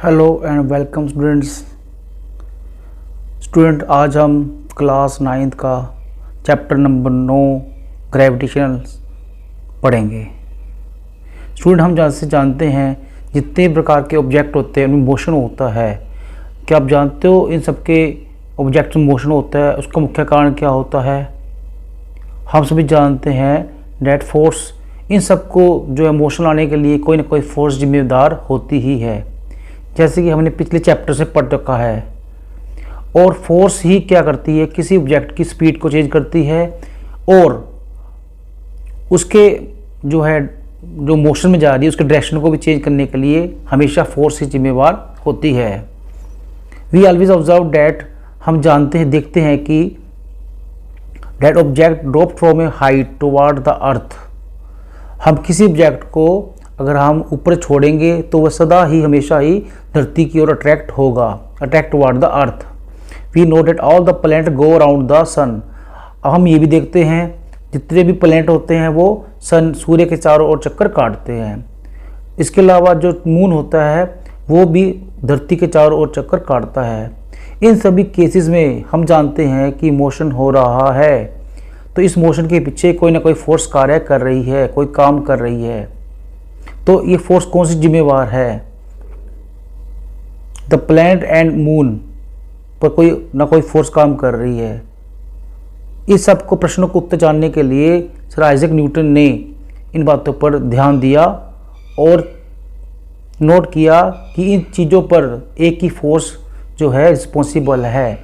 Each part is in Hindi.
हेलो एंड वेलकम स्टूडेंट आज हम क्लास 9th का चैप्टर नंबर 9 ग्रेविटेशनल पढ़ेंगे। स्टूडेंट हम जहाँ से जानते हैं जितने प्रकार के ऑब्जेक्ट होते हैं उनमें मोशन होता है। क्या आप जानते हो इन सब के ऑब्जेक्ट में मोशन होता है, उसका मुख्य कारण क्या होता है? हम सभी जानते हैं डेट फोर्स, इन सब को जो है मोशन लाने के लिए कोई ना कोई फोर्स जिम्मेदार होती ही है, जैसे कि हमने पिछले चैप्टर से पढ़ रखा है। और फोर्स ही क्या करती है, किसी ऑब्जेक्ट की स्पीड को चेंज करती है और उसके जो मोशन में जा रही है उसके डायरेक्शन को भी चेंज करने के लिए हमेशा फोर्स ही जिम्मेवार होती है। वी ऑलवेज ऑब्जर्व डैट, हम जानते हैं देखते हैं कि that object drop from A height toward the earth, हम किसी ऑब्जेक्ट को अगर हम ऊपर छोड़ेंगे तो वह सदा ही हमेशा ही धरती की ओर अट्रैक्ट होगा, attract toward the earth. We know that all the planet go around the sun, अब हम ये भी देखते हैं जितने भी प्लैनेट होते हैं वो सूर्य के चारों ओर चक्कर काटते हैं। इसके अलावा जो मून होता है वो भी धरती के चारों ओर चक्कर काटता है। इन सभी केसेस में हम जानते हैं कि मोशन हो रहा है, तो इस मोशन के पीछे कोई ना कोई फोर्स कार्य कर रही है, कोई काम कर रही है। तो ये फोर्स कौन सी जिम्मेवार है? द प्लैनेट एंड मून पर कोई ना कोई फोर्स काम कर रही है। इस सब को प्रश्नों को उत्तर जानने के लिए सर आइजैक न्यूटन ने इन बातों पर ध्यान दिया और नोट किया कि इन चीज़ों पर एक ही फोर्स जो है रिस्पॉन्सिबल है।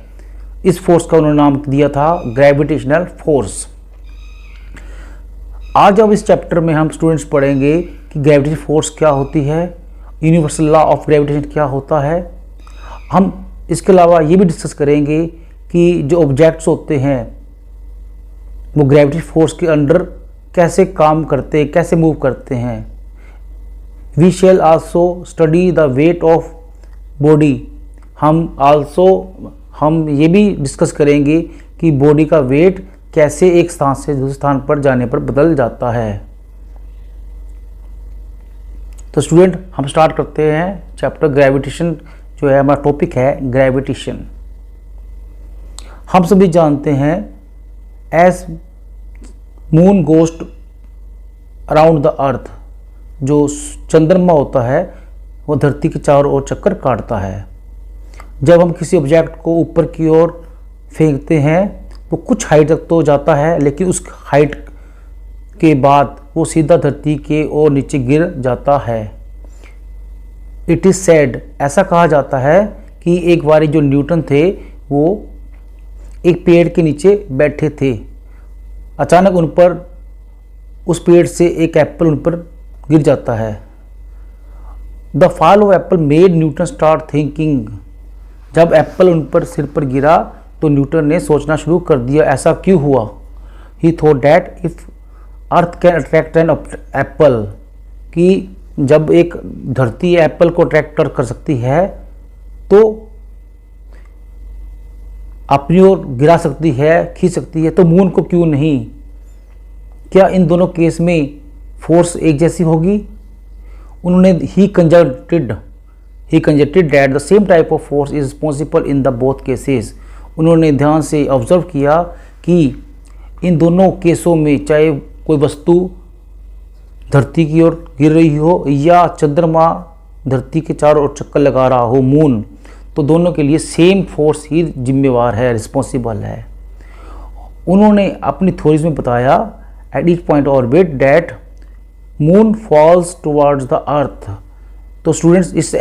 इस फोर्स का उन्होंने नाम दिया था ग्रेविटेशनल फोर्स। आज अब इस चैप्टर में हम स्टूडेंट्स पढ़ेंगे कि ग्रेविटेशनल फोर्स क्या होती है, यूनिवर्सल लॉ ऑफ ग्रेविटेशन क्या होता है। हम इसके अलावा ये भी डिस्कस करेंगे कि जो ऑब्जेक्ट्स होते हैं वो ग्रेविटेशनल फोर्स के अंडर कैसे काम करते हैं, कैसे मूव करते हैं। We shall also study the weight of body, हम ये भी डिस्कस करेंगे कि बॉडी का वेट कैसे एक स्थान से दूसरे स्थान पर जाने पर बदल जाता है। तो स्टूडेंट हम स्टार्ट करते हैं चैप्टर ग्रेविटेशन, जो है हमारा टॉपिक है ग्रेविटेशन। हम सभी जानते हैं as moon goes around the earth, जो चंद्रमा होता है वो धरती के चारों ओर चक्कर काटता है। जब हम किसी ऑब्जेक्ट को ऊपर की ओर फेंकते हैं वो कुछ हाइट तक तो जाता है, लेकिन उस हाइट के बाद वो सीधा धरती के ओर नीचे गिर जाता है। इट इज़ सेड, ऐसा कहा जाता है कि एक बार जो न्यूटन थे वो एक पेड़ के नीचे बैठे थे, अचानक उन पर उस पेड़ से एक एप्पल उन पर गिर जाता है। The fall of Apple made Newton start thinking, जब एप्पल उन पर सिर पर गिरा तो न्यूटन ने सोचना शुरू कर दिया ऐसा क्यों हुआ। He thought that if earth can attract an apple, कि जब एक धरती एप्पल को अट्रैक्ट कर सकती है तो अपनी ओर गिरा सकती है, खींच सकती है, तो मून को क्यों नहीं? क्या इन दोनों केस में फोर्स एक जैसी होगी? उन्होंने ही conjectured that the same type of force is responsible in the both cases, उन्होंने ध्यान से ऑब्जर्व किया कि इन दोनों केसों में चाहे कोई वस्तु धरती की ओर गिर रही हो या चंद्रमा धरती के चारों ओर चक्कर लगा रहा हो मून, तो दोनों के लिए सेम फोर्स ही जिम्मेवार है, रिस्पॉन्सिबल है। उन्होंने अपनी थ्योरीज में बताया at each point orbit that moon falls towards the earth. तो स्टूडेंट्स इस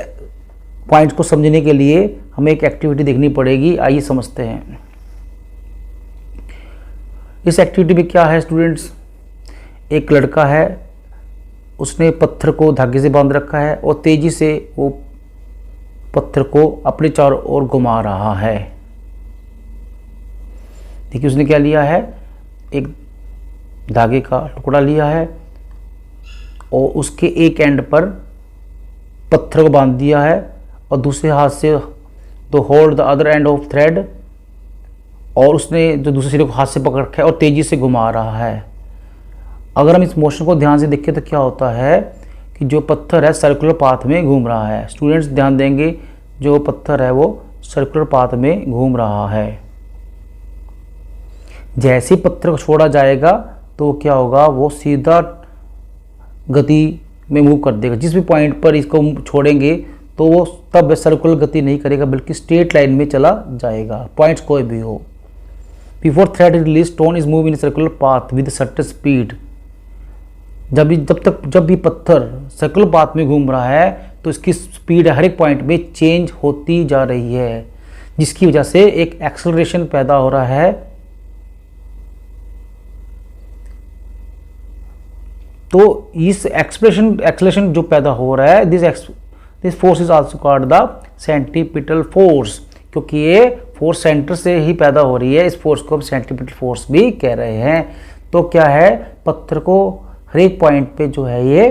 पॉइंट को समझने के लिए हमें एक एक्टिविटी देखनी पड़ेगी, आइए समझते हैं। इस एक्टिविटी में क्या है स्टूडेंट्स, एक लड़का है, उसने पत्थर को धागे से बांध रखा है और तेजी से वो पत्थर को अपने चारों ओर घुमा रहा है। देखिए उसने क्या लिया है, एक धागे का टुकड़ा लिया है और उसके एक एंड पर पत्थर को बांध दिया है और दूसरे हाथ से तो hold the other end of thread, और उसने जो दूसरे सिरे को हाथ से पकड़ रखा है और तेजी से घुमा रहा है। अगर हम इस मोशन को ध्यान से देखें तो क्या होता है कि जो पत्थर है सर्कुलर पाथ में घूम रहा है। स्टूडेंट्स ध्यान देंगे, जो पत्थर है वो सर्कुलर पाथ में घूम रहा है। जैसे ही पत्थर को छोड़ा जाएगा तो क्या होगा, वो सीधा गति में मूव कर देगा। जिस भी पॉइंट पर इसको छोड़ेंगे तो वो तब सर्कुलर गति नहीं करेगा बल्कि स्ट्रेट लाइन में चला जाएगा, पॉइंट्स कोई भी हो। Before thread release stone is move in circular path with certain speed. जब भी पत्थर सर्कुलर पाथ में घूम रहा है तो इसकी स्पीड हर एक पॉइंट में चेंज होती जा रही है, जिसकी वजह से एक एक्सेलरेशन पैदा हो रहा है। तो इस एक्सेलरेशन जो पैदा हो रहा है, this force is also called the centripetal force, क्योंकि ये फोर्स सेंटर से ही पैदा हो रही है। इस फोर्स को हम सेंट्रीपिटल फोर्स भी कह रहे हैं। तो क्या है, पत्थर को हर एक पॉइंट पे जो है ये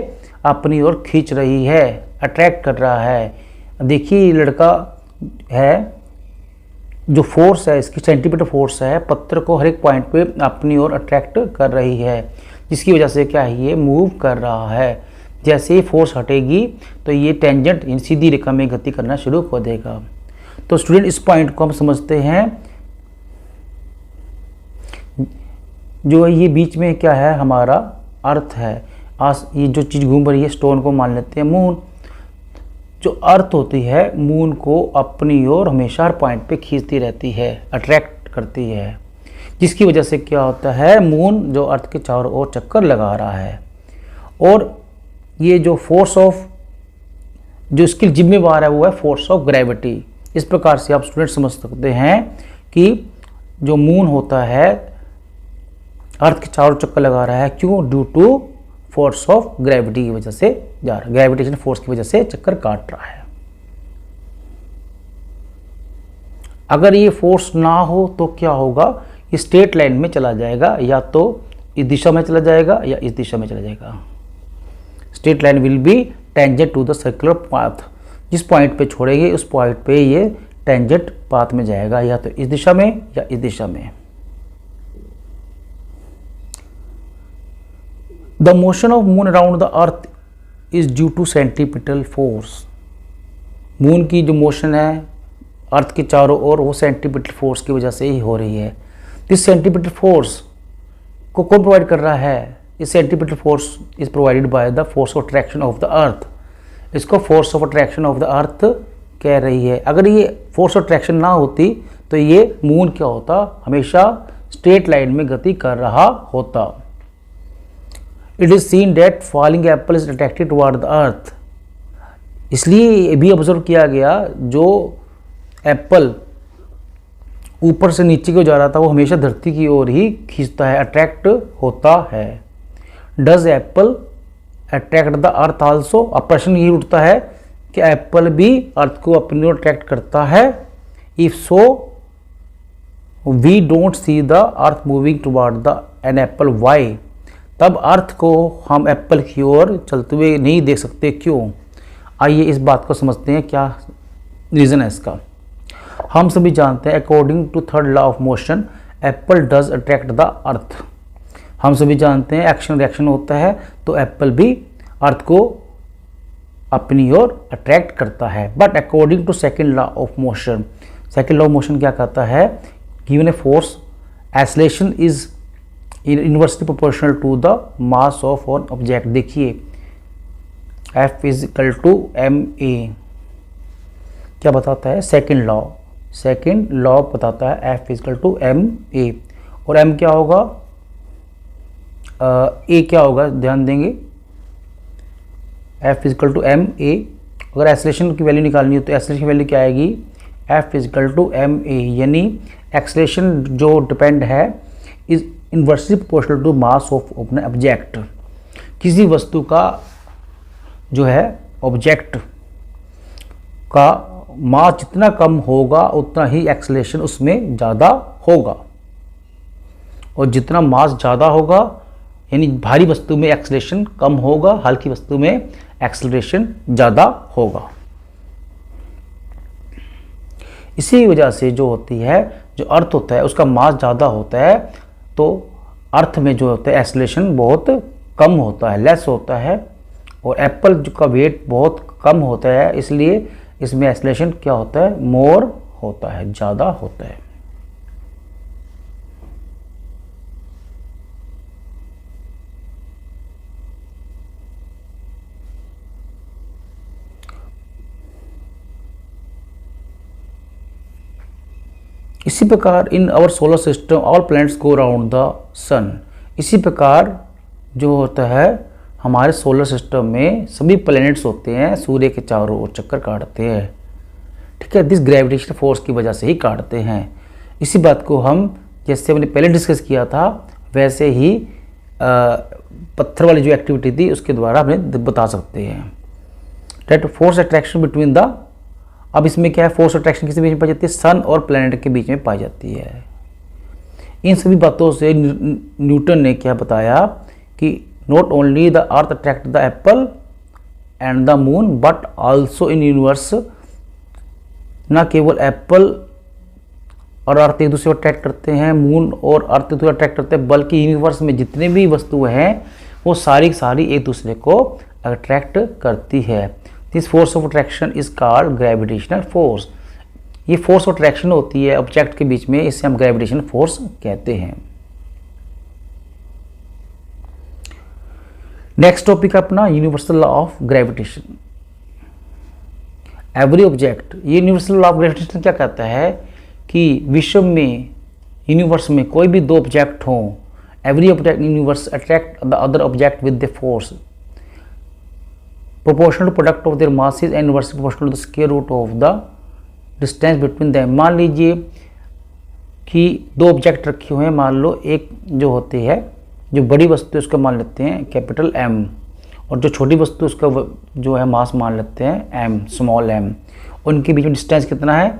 अपनी ओर खींच रही है, अट्रैक्ट कर रहा है। देखिए ये लड़का है, जो फोर्स है इसकी सेंट्रीपिटल फोर्स है, पत्थर को हर एक पॉइंट पे अपनी ओर अट्रैक्ट कर रही है, जिसकी वजह से क्या है, ये मूव कर रहा है। जैसे ही फोर्स हटेगी तो ये टेंजेंट सीधी रेखा में गति करना शुरू कर देगा। तो स्टूडेंट इस पॉइंट को हम समझते हैं, जो ये बीच में क्या है हमारा अर्थ है। ये जो चीज़ घूम रही है, स्टोन को मान लेते हैं मून। जो अर्थ होती है मून को अपनी ओर हमेशा हर पॉइंट पे खींचती रहती है, अट्रैक्ट करती है, जिसकी वजह से क्या होता है, मून जो अर्थ के चारों ओर चक्कर लगा रहा है। और ये जो फोर्स ऑफ, जो इसकी जिम्मेवार है वो है फोर्स ऑफ ग्रेविटी। इस प्रकार से आप स्टूडेंट समझ सकते हैं कि जो मून होता है अर्थ के चारों चक्कर लगा रहा है, क्यों, due to force of gravity की वजह से जा रहा है, ग्रेविटेशन फोर्स की वजह से चक्कर काट रहा है। अगर ये फोर्स ना हो तो क्या होगा, ये स्ट्रेट लाइन में चला जाएगा, या तो इस दिशा में चला जाएगा या इस दिशा में चला जाएगा। Straight line will be tangent to the circular path. जिस पॉइंट पे छोड़ेंगे उस पॉइंट पे ये टेंजेंट पाथ में जाएगा, या तो इस दिशा में या इस दिशा में। The motion of moon around the earth is due to centripetal force. Moon की जो मोशन है अर्थ के चारों ओर, वो सेंट्रीपिटल फोर्स की वजह से ही हो रही है। दिस सेंट्रीपिटल फोर्स को कौन प्रोवाइड कर रहा है, इस centripetal force is provided by the force of attraction of the earth. इसको force of attraction of the earth कह रही है। अगर ये फोर्स ऑफ अट्रैक्शन ना होती तो ये मून क्या होता, हमेशा स्ट्रेट लाइन में गति कर रहा होता। It is seen that falling apple is attracted toward the earth. इसलिए ये भी ऑब्जर्व किया गया, जो एप्पल ऊपर से नीचे की ओर जा रहा था वो हमेशा धरती की ओर ही खींचता है, अट्रैक्ट होता है। Does Apple attract the earth also. अब प्रश्न यही उठता है कि एप्पल भी अर्थ को अपनी ओर अट्रैक्ट करता है। If so we don't see the earth moving toward the an apple, why. तब अर्थ को हम एप्पल की ओर चलते हुए नहीं देख सकते, क्यों। आइए इस बात को समझते हैं, क्या रीज़न है इसका। हम सभी जानते हैं according to third law of motion apple does attract the earth. हम सभी जानते हैं एक्शन रिएक्शन होता है, तो एप्पल भी अर्थ को अपनी ओर अट्रैक्ट करता है। But according to second law of motion, second law of motion क्या कहता है, given a force acceleration is inversely proportional to the mass of on object. देखिए F is equal to ma, क्या बताता है सेकंड लॉ बताता है F is equal to ma, और m क्या होगा, a क्या होगा, ध्यान देंगे F is equal to ma। अगर एक्सेलरेशन की वैल्यू निकालनी हो तो एक्सेलरेशन की वैल्यू क्या आएगी, F is equal to ma, यानी एक्सेलरेशन जो डिपेंड है is inversely proportional to mass of open object. किसी वस्तु का जो है ऑब्जेक्ट का मास जितना कम होगा उतना ही एक्सेलरेशन उसमें ज़्यादा होगा, और जितना मास ज़्यादा होगा यानी भारी वस्तु में एक्सेलरेशन कम होगा, हल्की वस्तु में एक्सेलरेशन ज़्यादा होगा। इसी वजह से जो होती है, जो अर्थ होता है उसका मास ज़्यादा होता है, तो अर्थ में जो होता है एक्सेलरेशन बहुत कम होता है, लेस होता है, और एप्पल का वेट बहुत कम होता है, इसलिए इसमें एक्सेलरेशन क्या होता है, मोर होता है, ज़्यादा होता है। इसी प्रकार in our solar system all planets go around the sun. इसी प्रकार जो होता है हमारे सोलर सिस्टम में सभी प्लैनेट्स होते हैं सूर्य के चारों ओर चक्कर काटते हैं, ठीक है, दिस ग्रेविटेशनल फोर्स की वजह से ही काटते हैं। इसी बात को हम जैसे हमने पहले डिस्कस किया था वैसे ही पत्थर वाली जो एक्टिविटी थी उसके द्वारा हमें बता सकते हैं। That force attraction between the, अब इसमें क्या है, फोर्स अट्रैक्शन किसके बीच में पाई जाती है, सन और प्लैनेट के बीच में पाई जाती है। इन सभी बातों से न्यूटन ने क्या बताया कि not only the earth attract the Apple and the moon but also in universe, न केवल एप्पल और अर्थ एक दूसरे को अट्रैक्ट करते हैं, मून और अर्थ एक दूसरे को अट्रैक्ट करते हैं, बल्कि यूनिवर्स में जितने भी वस्तुएं हैं वो सारी सारी एक दूसरे को अट्रैक्ट करती है। This force of attraction is called gravitational force. ये फोर्स ऑफ अट्रैक्शन होती है ऑब्जेक्ट के बीच में, इसे हम ग्रेविटेशनल फोर्स कहते हैं। नेक्स्ट टॉपिक अपना universal law of gravitation. Every object, ये यूनिवर्सल लॉ ऑफ ग्रेविटेशन क्या कहता है कि विश्व में, यूनिवर्स में कोई भी दो ऑब्जेक्ट हों, every object in universe attract the other object with the force proportional to product of their masses and inversely proportional to the square root of the distance between them। मान लीजिए कि दो ऑब्जेक्ट रखे हुए हैं, मान लो एक जो होती है, जो बड़ी वस्तु है उसका मान लेते हैं कैपिटल M, और जो छोटी वस्तु उसका जो है मास मान लेते हैं M, स्मॉल m। उनके बीच में डिस्टेंस कितना है,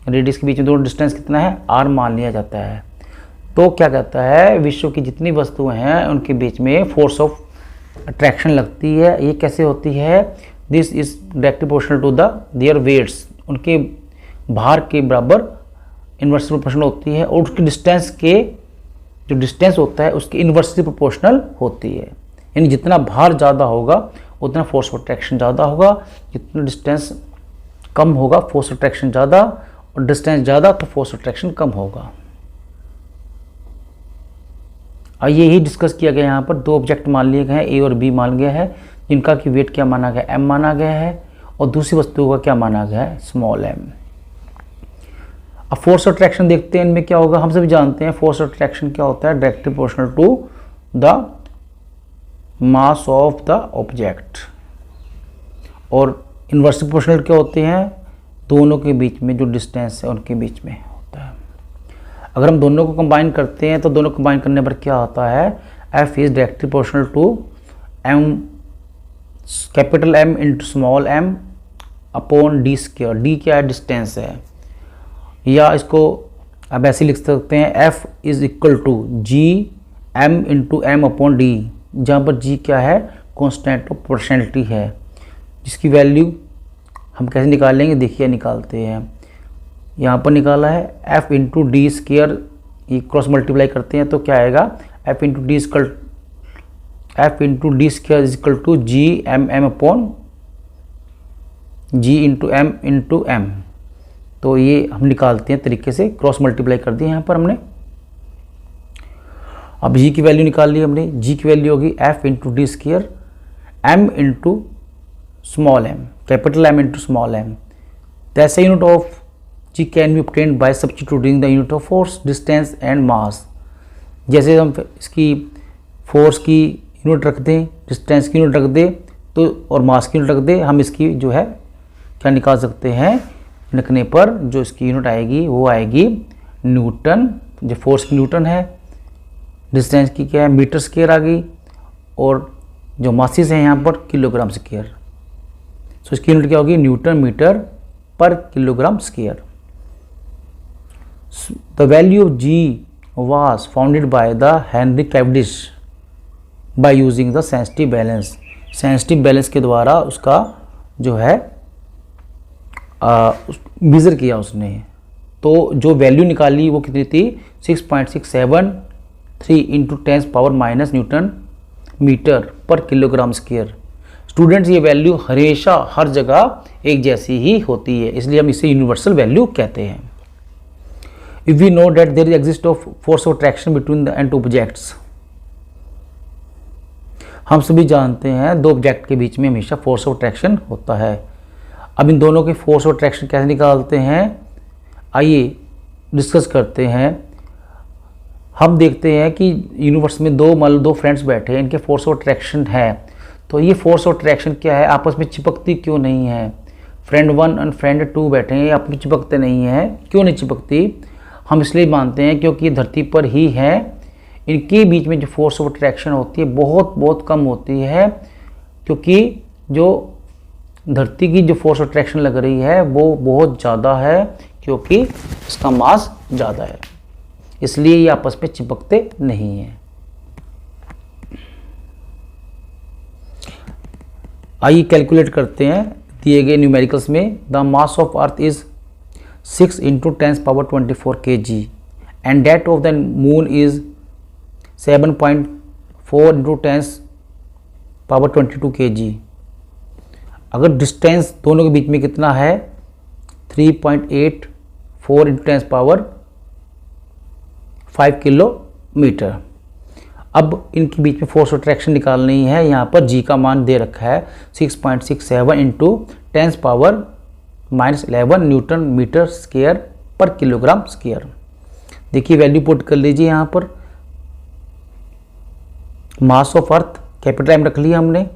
रेडियस के बीच में दोनों डिस्टेंस कितना है, r मान लिया जाता है। तो क्या कहता है, विश्व की जितनी वस्तुएं हैं उनके बीच में फोर्स ऑफ अट्रैक्शन लगती है। ये कैसे होती है, this is directly proportional to the their weights, उनके भार के बराबर इन्वर्सली प्रोपोर्शनल होती है, और उसकी डिस्टेंस के जो डिस्टेंस होता है उसकी इन्वर्सली प्रोपोर्शनल होती है। यानी जितना भार ज़्यादा होगा उतना फोर्स ऑफ अट्रैक्शन ज़्यादा होगा, जितना डिस्टेंस कम होगा फोर्स ऑफ अट्रैक्शन ज़्यादा, और डिस्टेंस ज़्यादा तो फोर्स ऑफ अट्रैक्शन कम होगा। और ये ही डिस्कस किया गया, यहाँ पर दो ऑब्जेक्ट मान लिए गए हैं, ए और बी मान गया है, जिनका कि वेट क्या माना गया, m माना गया है, और दूसरी वस्तु का क्या माना गया है, स्मॉल m। अब फोर्स ऑफ अट्रैक्शन देखते हैं इनमें क्या होगा। हम सभी जानते हैं फोर्स ऑफ अट्रैक्शन क्या होता है, directly proportional to the mass of the object, और इनवर्सली प्रोपोर्शनल क्या होते हैं, दोनों के बीच में जो डिस्टेंस है उनके बीच में होता है। अगर हम दोनों को कंबाइन करते हैं तो दोनों कंबाइन करने पर क्या होता है, F is directly proportional to M, capital M into small m upon d square. d क्या है, डिस्टेंस है, या इसको अब ऐसे लिख सकते हैं F is equal to G M into M upon d, जहाँ पर G क्या है, कॉन्स्टेंट ऑफ प्रोपोर्शनलिटी है, जिसकी वैल्यू हम कैसे निकालेंगे, देखिए निकालते हैं। यहाँ पर निकाला है F इंटू डी स्क्वायर, ये क्रॉस मल्टीप्लाई करते हैं तो क्या आएगा, F into D square is equal to G M M upon G into M. तो ये हम निकालते हैं तरीके से, क्रॉस मल्टीप्लाई कर दिया यहाँ पर हमने। अब जी की वैल्यू निकाल ली हमने, जी की वैल्यू होगी F into D square M into small m, capital M into small m। That's unit of G can be obtained by substituting the unit of force, distance and mass। जैसे हम इसकी फोर्स की यूनिट रख दें, डिस्टेंस की यूनिट रख दें तो, और मास की यूनिट रख दें, हम इसकी जो है क्या निकाल सकते हैं, लिखने पर जो इसकी यूनिट आएगी वो आएगी न्यूटन, जो फोर्स की न्यूटन है, डिस्टेंस की क्या है मीटर स्क्वायर आ गई, और जो मासेस हैं यहाँ पर किलोग्राम स्क्वायर। सो इसकी यूनिट क्या होगी, न्यूटन मीटर पर kilogram square. The value of G was founded by the Henry Cavendish by using the sensitive balance। sensitive balance के द्वारा उसका जो है मेजर किया उसने, तो जो वैल्यू निकाली वो कितनी थी 6.673 into 10 power minus newton metre पर किलोग्राम स्क्वायर। स्टूडेंट्स ये वैल्यू हमेशा हर जगह एक जैसी ही होती है, इसलिए हम इसे यूनिवर्सल वैल्यू कहते हैं। If we know that there exist of force of attraction between the and objects, हम सभी जानते हैं दो ऑब्जेक्ट के बीच में हमेशा फोर्स ऑफ अट्रैक्शन होता है। अब इन दोनों के फोर्स ऑफ अट्रैक्शन कैसे निकालते हैं, आइए डिस्कस करते हैं। हम देखते हैं कि यूनिवर्स में दो फ्रेंड्स बैठे हैं, इनके फोर्स ऑफ अट्रैक्शन है, तो ये फोर्स ऑफ अट्रैक्शन क्या है, आपस में चिपकती क्यों नहीं है। फ्रेंड 1 और फ्रेंड 2 बैठे हैं, आपस में चिपकते नहीं हैं, क्यों नहीं चिपकती, हम इसलिए मानते हैं क्योंकि ये धरती पर ही है, इनके बीच में जो फोर्स ऑफ अट्रैक्शन होती है बहुत कम होती है, क्योंकि जो धरती की जो फोर्स ऑफ अट्रैक्शन लग रही है वो बहुत ज़्यादा है, क्योंकि इसका मास ज़्यादा है, इसलिए ये आपस में चिपकते नहीं हैं। आइए कैलकुलेट करते हैं दिए गए न्यूमेरिकल्स में। The mass of earth is 6 × 10⁻24 kg and that of the moon is 7.4 × 10⁻22 kg। अगर डिस्टेंस दोनों के बीच में कितना है 3.84 × 10⁻5 किलोमीटर। अब इनके बीच में फोर्स ऑफ अट्रैक्शन निकालनी है, यहाँ पर जी का मान दे रखा है 6.67 × 10⁻11 न्यूटन मीटर स्क्वायर पर किलोग्राम स्क्वायर। देखिए वैल्यू पुट कर लीजिए, यहाँ पर mass of earth capital M रख लिया हमने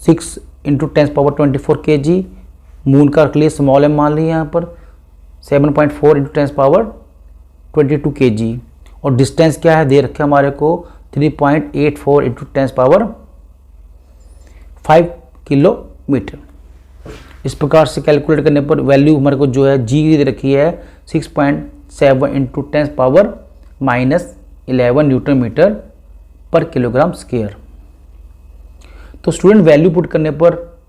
6 × 10⁻24 kg, मून का रख लिया स्मॉल एम मान लिया यहाँ पर 7.4 × 10⁻22 kg, और डिस्टेंस क्या है दे रखे हमारे को 3.84 × 10⁻5 किलोमीटर। इस प्रकार से कैलकुलेट करने पर वैल्यू हमारे को जो है जी दे रखी है 6.7 × 10⁻11 न्यूटन मीटर पर किलोग्राम स्क्वायर। तो स्टूडेंट वैल्यू पुट करने पर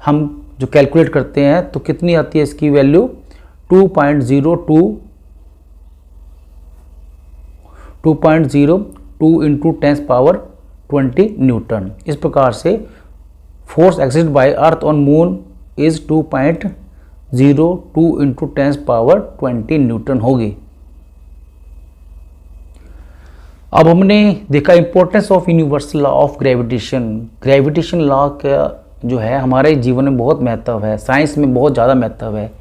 हम जो कैलकुलेट करते हैं तो कितनी आती है इसकी वैल्यू 2.02 × 10⁻20 न्यूटन। इस प्रकार से force exerted by earth on moon is 2.02 × 10⁻20 Newton होगी। अब हमने देखा importance of universal law of gravitation. Gravitation law का जो है हमारे जीवन में बहुत महत्व है, साइंस में बहुत ज़्यादा महत्व है।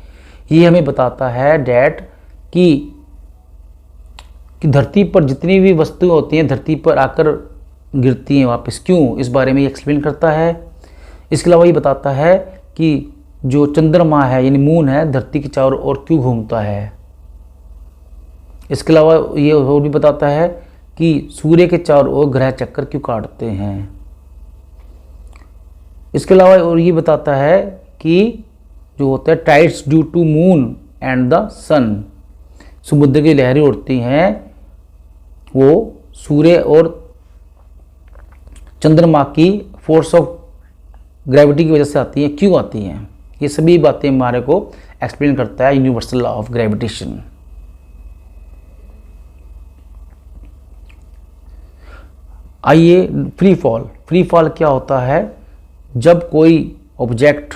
ये हमें बताता है डैट कि धरती पर जितनी भी वस्तुएं होती हैं धरती पर आकर गिरती हैं वापस, क्यों, इस बारे में ये एक्सप्लेन करता है। इसके अलावा ये बताता है कि जो चंद्रमा है यानी मून है धरती के चारों ओर क्यों घूमता है। इसके अलावा ये और भी बताता है कि सूर्य के चारों ओर ग्रह चक्कर क्यों काटते हैं। इसके अलावा और ये बताता है कि जो होता है tides due to moon and the sun, समुद्र की लहरें उठती हैं वो सूर्य और चंद्रमा की फोर्स ऑफ ग्रेविटी की वजह से आती हैं, क्यों आती हैं। ये सभी बातें हमारे को एक्सप्लेन करता है यूनिवर्सल लॉ ऑफ ग्रेविटेशन। आइए फ्री फॉल। फ्री फॉल क्या होता है, जब कोई ऑब्जेक्ट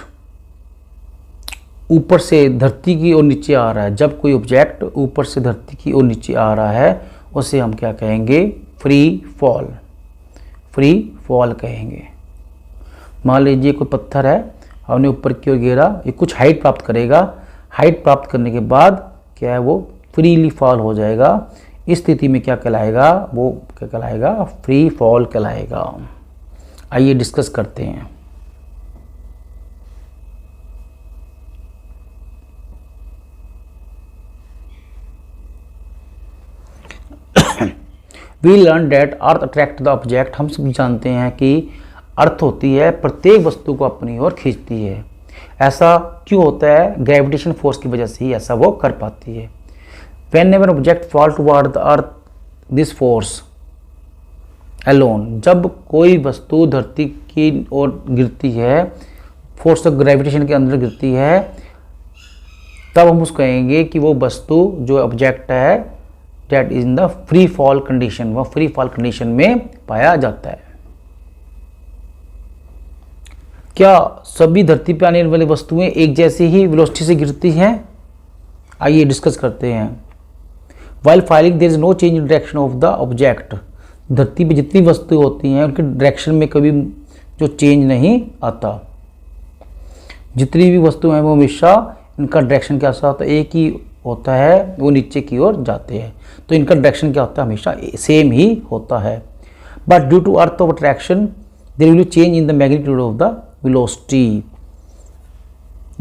ऊपर से धरती की ओर नीचे आ रहा है, जब कोई ऑब्जेक्ट ऊपर से धरती की ओर नीचे आ रहा है उसे हम क्या कहेंगे, फ्री फॉल। फ्री फॉल कहेंगे। मान लीजिए कोई पत्थर है, हमने ऊपर की ओर गिरा, ये कुछ हाइट प्राप्त करेगा, हाइट प्राप्त करने के बाद क्या है वो फ्रीली फॉल हो जाएगा। इस स्थिति में क्या कहलाएगा, वो क्या कहलाएगा, फ्री फॉल कहलाएगा। आइए डिस्कस करते हैं। We learn that earth attract the object. हम सब जानते हैं कि अर्थ होती है प्रत्येक वस्तु को अपनी ओर खींचती है। ऐसा क्यों होता है, ग्रेविटेशन फोर्स की वजह से ही ऐसा वो कर पाती है। When ever object fall toward the earth this force alone, जब कोई वस्तु धरती की ओर गिरती है, फोर्स ऑफ ग्रेविटेशन के अंदर गिरती है, तब हम उसको कहेंगे कि वो वस्तु जो ऑब्जेक्ट है that is in the free fall condition, वह फ्री फॉल कंडीशन में पाया जाता है। क्या सभी धरती पर आने वाली वस्तुएं एक जैसी ही वेलोसिटी से गिरती हैं? आइए डिस्कस करते हैं। While falling there is no change in direction of the object. धरती पे जितनी वस्तुएं होती हैं उनके डायरेक्शन में कभी जो चेंज नहीं आता। जितनी भी वस्तुएं हैं वो हमेशा इनका डायरेक्शन कैसा होता है, एक ही होता है, वो नीचे की ओर जाते हैं, तो इनका डायरेक्शन क्या होता है, हमेशा सेम ही होता है। But due to earth of attraction there will change in the magnitude of the velocity.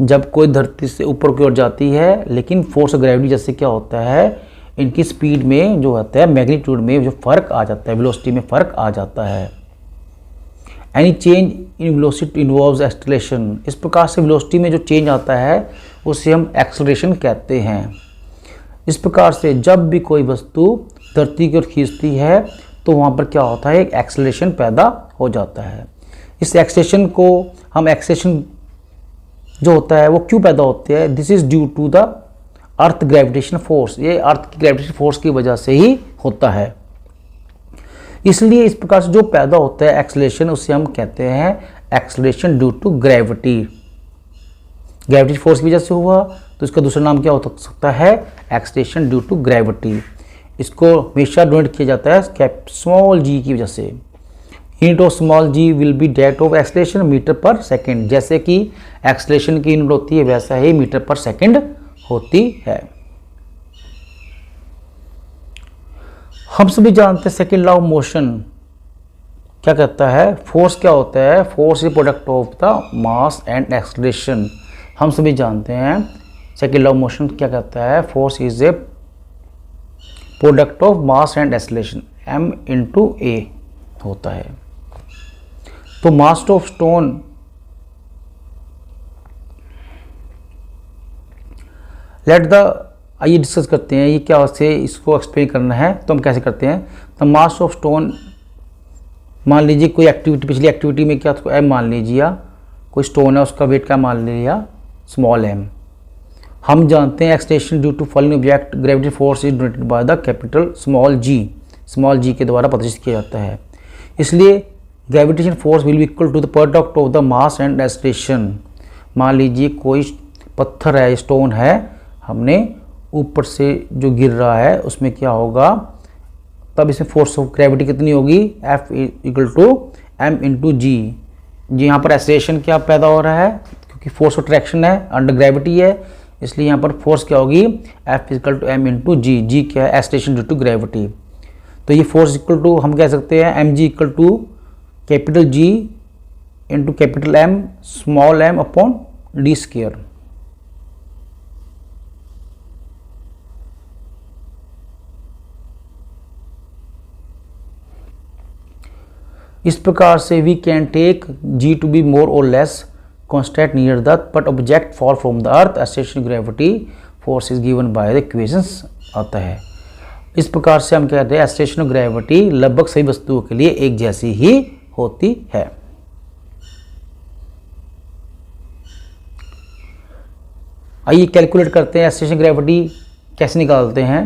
जब कोई धरती से ऊपर की ओर जाती है, लेकिन फोर्स ऑफ ग्रेविटी जैसे क्या होता है, इनकी स्पीड में जो होता है, मैग्नीट्यूड में जो फर्क आ जाता है, वेलोसिटी में फर्क आ जाता है। Any change in velocity involves acceleration. इस प्रकार से वेलोसिटी में जो चेंज आता है उसे हम एक्सेलरेशन कहते हैं। इस प्रकार से जब भी कोई वस्तु धरती की ओर खींचती है तो वहाँ पर क्या होता है, एक एक्सेलरेशन पैदा हो जाता है। इस एक्सेलरेशन को हम एक्सेलरेशन जो होता है वो क्यों पैदा होते हैं, this is due to the earth gravitation force. ये अर्थ की ग्रेविटेशन फोर्स की वजह से ही होता है। इसलिए इस प्रकार से जो पैदा होता है एक्सेलरेशन, उसे हम कहते हैं acceleration due to gravity. Gravity force की वजह से हुआ तो इसका दूसरा नाम क्या हो सकता है, एक्सेलरेशन ड्यू टू ग्रेविटी। इसको हमेशा डोनेट किया जाता है स्मॉल जी की वजह से। Unit of small G will be that of acceleration metre पर सेकेंड। जैसे कि एक्सेलरेशन की यूनिट होती है वैसा ही मीटर पर सेकेंड होती है। हम सभी जानते हैं सेकेंड लॉ ऑफ मोशन क्या कहता है, फोर्स क्या होता है, force is product of the mass and acceleration. हम सभी जानते हैं सेकेंड लॉ ऑफ मोशन क्या कहता है, force is a product of mass and acceleration, m into a होता है। तो mass of stone let the, आइए डिस्कस करते हैं ये क्या से इसको एक्सप्लेन करना है तो हम कैसे करते हैं। तो मास ऑफ स्टोन, मान लीजिए कोई एक्टिविटी, पिछली एक्टिविटी में क्या एम मान लीजिए, कोई स्टोन है उसका वेट क्या मान लिया, स्मॉल एम। हम जानते हैं extension due to falling object gravity force is denoted by the capital small g के द्वारा प्रदर्शित किया जाता है। इसलिए gravitation force will be equal to the product of the mass and acceleration. मान लीजिए कोई पत्थर है, स्टोन है, हमने ऊपर से जो गिर रहा है उसमें क्या होगा, तब इसमें फोर्स ऑफ ग्रेविटी कितनी होगी, F equal to m into g. यहाँ पर एक्सेलरेशन क्या पैदा हो रहा है, क्योंकि फोर्स ऑफ ट्रैक्शन है, अंडर ग्रेविटी है, इसलिए यहाँ पर फोर्स क्या होगी, F equal to m into g. G क्या है, एक्सेलरेशन ड्यू टू ग्रेविटी। तो ये फोर्स इक्वल टू हम कह सकते हैं mg equal to capital G into capital M small m upon D square. इस प्रकार से we can take G to be more or less constant near the earth but object fall from the earth, acceleration gravity force is given by the equations आता है। इस प्रकार से हम कहते हैं एक्सेलरेशन ग्रेविटी लगभग सभी वस्तुओं के लिए एक जैसी ही होती है। आइए कैलकुलेट करते हैं एक्सेलरेशन ग्रेविटी कैसे निकालते हैं।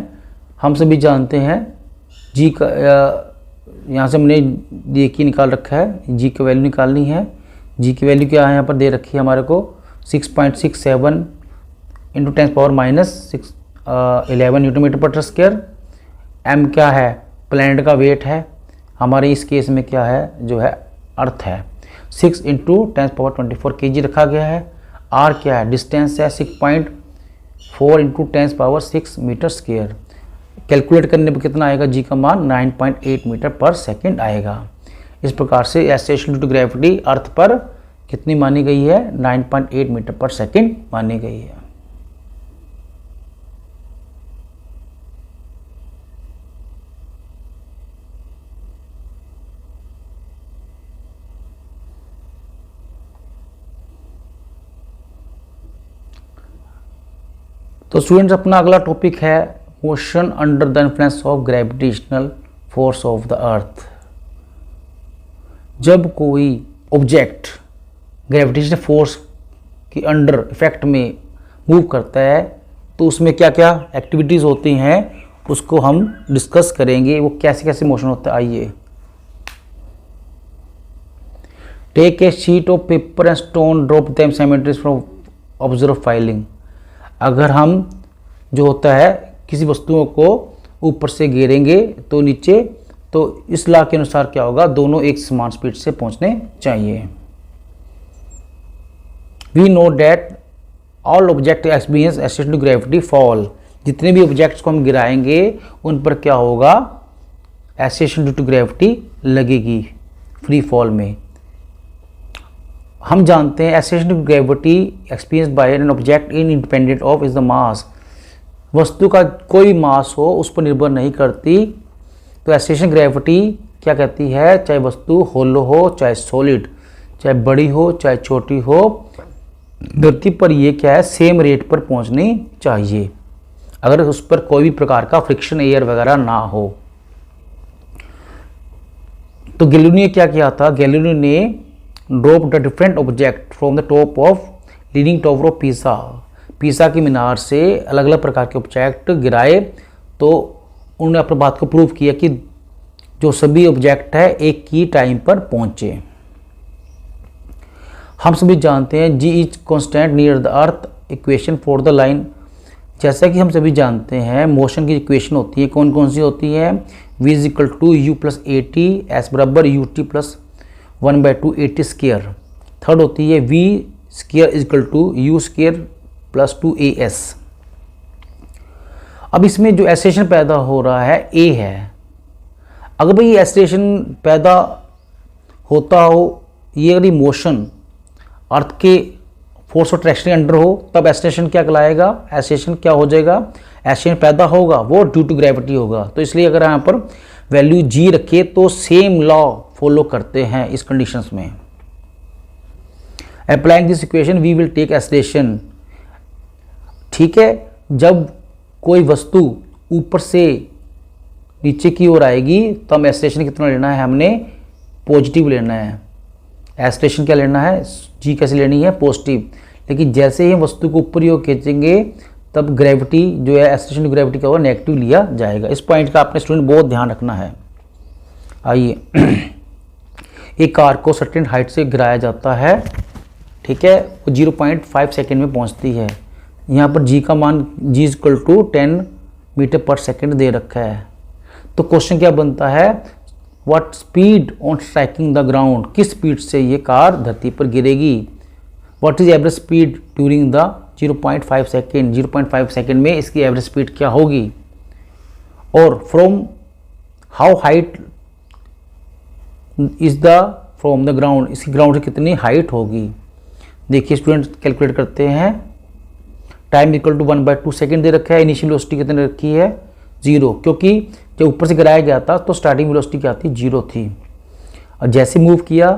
हम सभी जानते हैं जी का, यहाँ से हमने जी की निकाल रखा है, जी की वैल्यू निकालनी है। जी की वैल्यू क्या है, यहाँ पर दे रखी है हमारे को 6.67 into 10 power minus 11 newton metre पर स्क्वायर। एम क्या है, प्लैनेट का वेट है, हमारे इस केस में क्या है, जो है अर्थ है। 6 इंटू 10 पावर 24 kg रखा गया है। आर क्या है, डिस्टेंस है 6.4 into 10 power 6 metre square. Calculate करने पर कितना आएगा, जी का मान 9.8 मीटर पर सेकेंड आएगा। इस प्रकार से एक्सेलरेशन ड्यू टू ग्रेविटी अर्थ पर कितनी मानी गई है, 9.8 मीटर पर सेकेंड मानी गई है। तो स्टूडेंट्स अपना अगला टॉपिक है motion under the influence of gravitational force of the अर्थ। जब कोई ऑब्जेक्ट ग्रेविटेशनल फोर्स की अंडर इफेक्ट में मूव करता है तो उसमें क्या क्या एक्टिविटीज़ होती हैं उसको हम डिस्कस करेंगे, वो कैसे कैसे मोशन होता है। आइए take a sheet of paper and stone, drop them symmetries from observe falling. अगर हम जो होता है किसी वस्तुओं को ऊपर से गिरेंगे तो नीचे, तो इस लॉ के अनुसार क्या होगा, दोनों एक समान स्पीड से पहुंचने चाहिए। We know that all object experience एसेशन टू ग्रेविटी फॉल। जितने भी ऑब्जेक्ट्स को हम गिराएंगे उन पर क्या होगा, एसेशन ड्यू टू ग्रेविटी लगेगी फ्री फॉल में। हम जानते हैं एसेशन to gravity experience by an object in independent of is the mass. वस्तु का कोई मास हो उस पर निर्भर नहीं करती। तो एसेशन ग्रेविटी क्या कहती है, चाहे वस्तु होलो हो चाहे सॉलिड, चाहे बड़ी हो चाहे छोटी हो, धरती पर ये क्या है, सेम रेट पर पहुंचनी चाहिए अगर उस पर कोई भी प्रकार का फ्रिक्शन एयर वगैरह ना हो। तो गैलीलियो ने क्या किया था, गैलीलियो ने drop the different object from the top of leaning tower of Pisa. पीसा की मीनार से अलग अलग प्रकार के ऑब्जेक्ट गिराए, तो उन्होंने अपनी बात को प्रूव किया कि जो सभी ऑब्जेक्ट है एक ही टाइम पर पहुंचे। हम सभी जानते हैं g is constant near the earth equation for the line. जैसा कि हम सभी जानते हैं मोशन की इक्वेशन होती है, कौन कौन सी होती है, v is equal to u plus a t, s बराबर u t plus 1/2 a t square. Third होती है v square is equal to u square plus 2 a s. अब इसमें जो एसेशन पैदा हो रहा है ए है। अगर भाई ये एसेशन पैदा होता हो, ये अगर मोशन अर्थ के फोर्स ऑफ अट्रैक्शन के अंडर हो, तब एसेशन क्या कहलाएगा, एसेशन क्या हो जाएगा, एसेशन पैदा होगा वो ड्यू टू ग्रेविटी होगा। तो इसलिए अगर यहाँ पर वैल्यू जी रखे तो सेम लॉ फॉलो करते हैं इस कंडीशंस में। Applying this equation we will take एसेशन। ठीक है, जब कोई वस्तु ऊपर से नीचे की ओर आएगी तो हम एसेशन कितना लेना है, हमने पॉजिटिव लेना है। एसेशन क्या लेना है, जी कैसे लेनी है, पॉजिटिव। लेकिन जैसे ही हम वस्तु को ऊपर ही ओर खींचेंगे तब ग्रेविटी जो है एसेशन टू ग्रेविटी का होगा नेगेटिव लिया जाएगा। इस पॉइंट का आपने स्टूडेंट बहुत ध्यान रखना है। आइए, एक कार को सर्टेन हाइट से गिराया जाता है, ठीक है, वो 0.5 सेकेंड में पहुंचती है। यहाँ पर जी का मान जी इज इक्वल टू 10 मीटर पर सेकेंड दे रखा है। तो क्वेश्चन क्या बनता है, what speed on striking the ground, किस स्पीड से ये कार धरती पर गिरेगी। What is average speed during the 0.5 second, 0.5 second में इसकी एवरेज स्पीड क्या होगी। और from how height is the from the ground, इसकी ग्राउंड से कितनी हाइट होगी। देखिए स्टूडेंट कैलकुलेट करते हैं। टाइम इक्वल टू 1/2 सेकेंड दे रखा है। इनिशियल वेलोसिटी कितनी रखी है, 0, क्योंकि जब ऊपर से गिराया गया था तो स्टार्टिंग वेलोसिटी क्या थी, 0 थी। और जैसे मूव किया